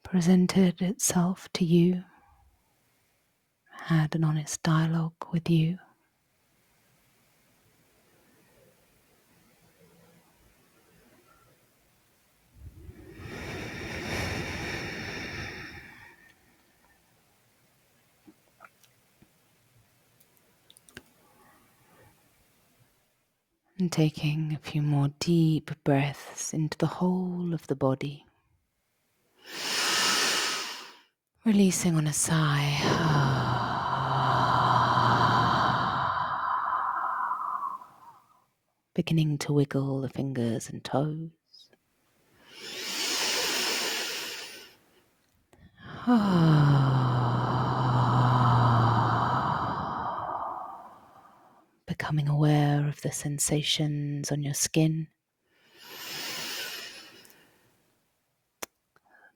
presented itself to you, had an honest dialogue with you. And taking a few more deep breaths into the whole of the body. Releasing on a sigh. Beginning to wiggle the fingers and toes. Becoming aware of the sensations on your skin.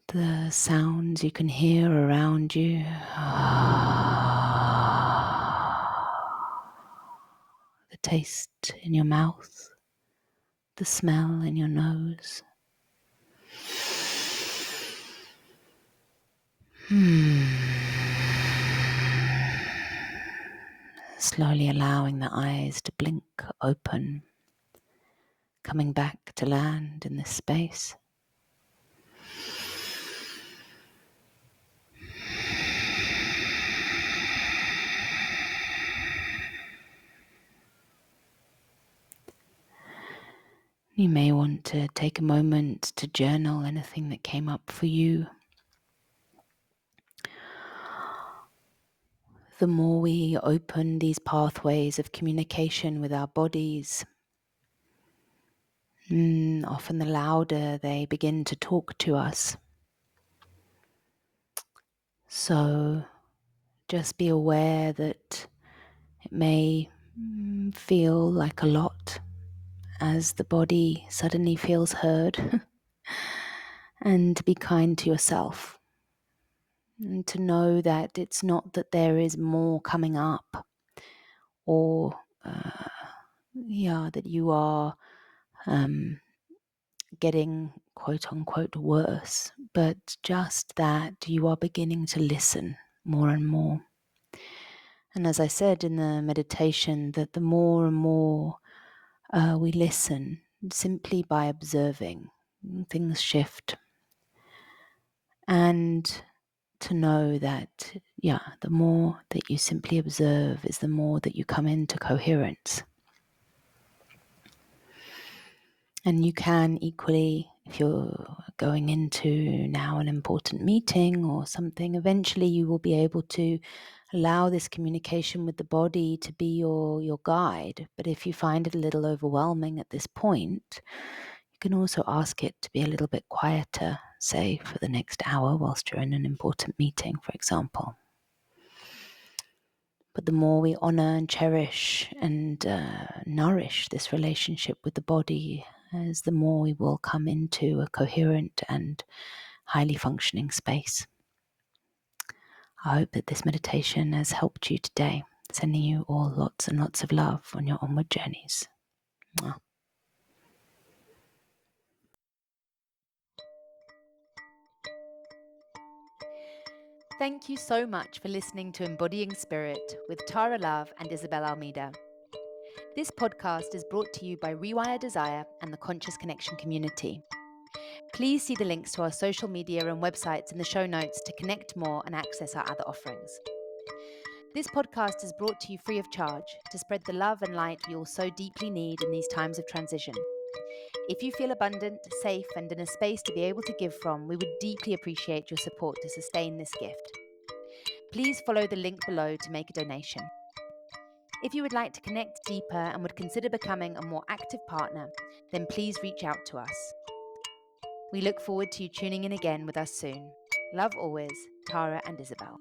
The sounds you can hear around you. The taste in your mouth. The smell in your nose. Slowly allowing the eyes to blink open. Coming back to land in this space. You may want to take a moment to journal anything that came up for you. The more we open these pathways of communication with our bodies, often the louder they begin to talk to us. So just be aware that it may feel like a lot as the body suddenly feels heard. And be kind to yourself. And to know that it's not that there is more coming up or that you are getting quote unquote worse, but just that you are beginning to listen more and more. And as I said in the meditation, that the more and more we listen, simply by observing, things shift. And to know that, the more that you simply observe is the more that you come into coherence. And you can equally, if you're going into now an important meeting or something, eventually you will be able to allow this communication with the body to be your guide. But if you find it a little overwhelming at this point, you can also ask it to be a little bit quieter, say for the next hour whilst you're in an important meeting, for example. But the more we honor and cherish and nourish this relationship with the body, as the more we will come into a coherent and highly functioning space. I hope that this meditation has helped you today, sending you all lots and lots of love on your onward journeys. Mwah. Thank you so much for listening to Embodying Spirit with Tārā and Isabel Almeida. This podcast is brought to you by Rewire Desire and the Conscious Connection community. Please see the links to our social media and websites in the show notes to connect more and access our other offerings. This podcast is brought to you free of charge to spread the love and light we all so deeply need in these times of transition. If you feel abundant, safe, and in a space to be able to give from, we would deeply appreciate your support to sustain this gift. Please follow the link below to make a donation. If you would like to connect deeper and would consider becoming a more active partner, then please reach out to us. We look forward to you tuning in again with us soon. Love always, Tārā and Isabel.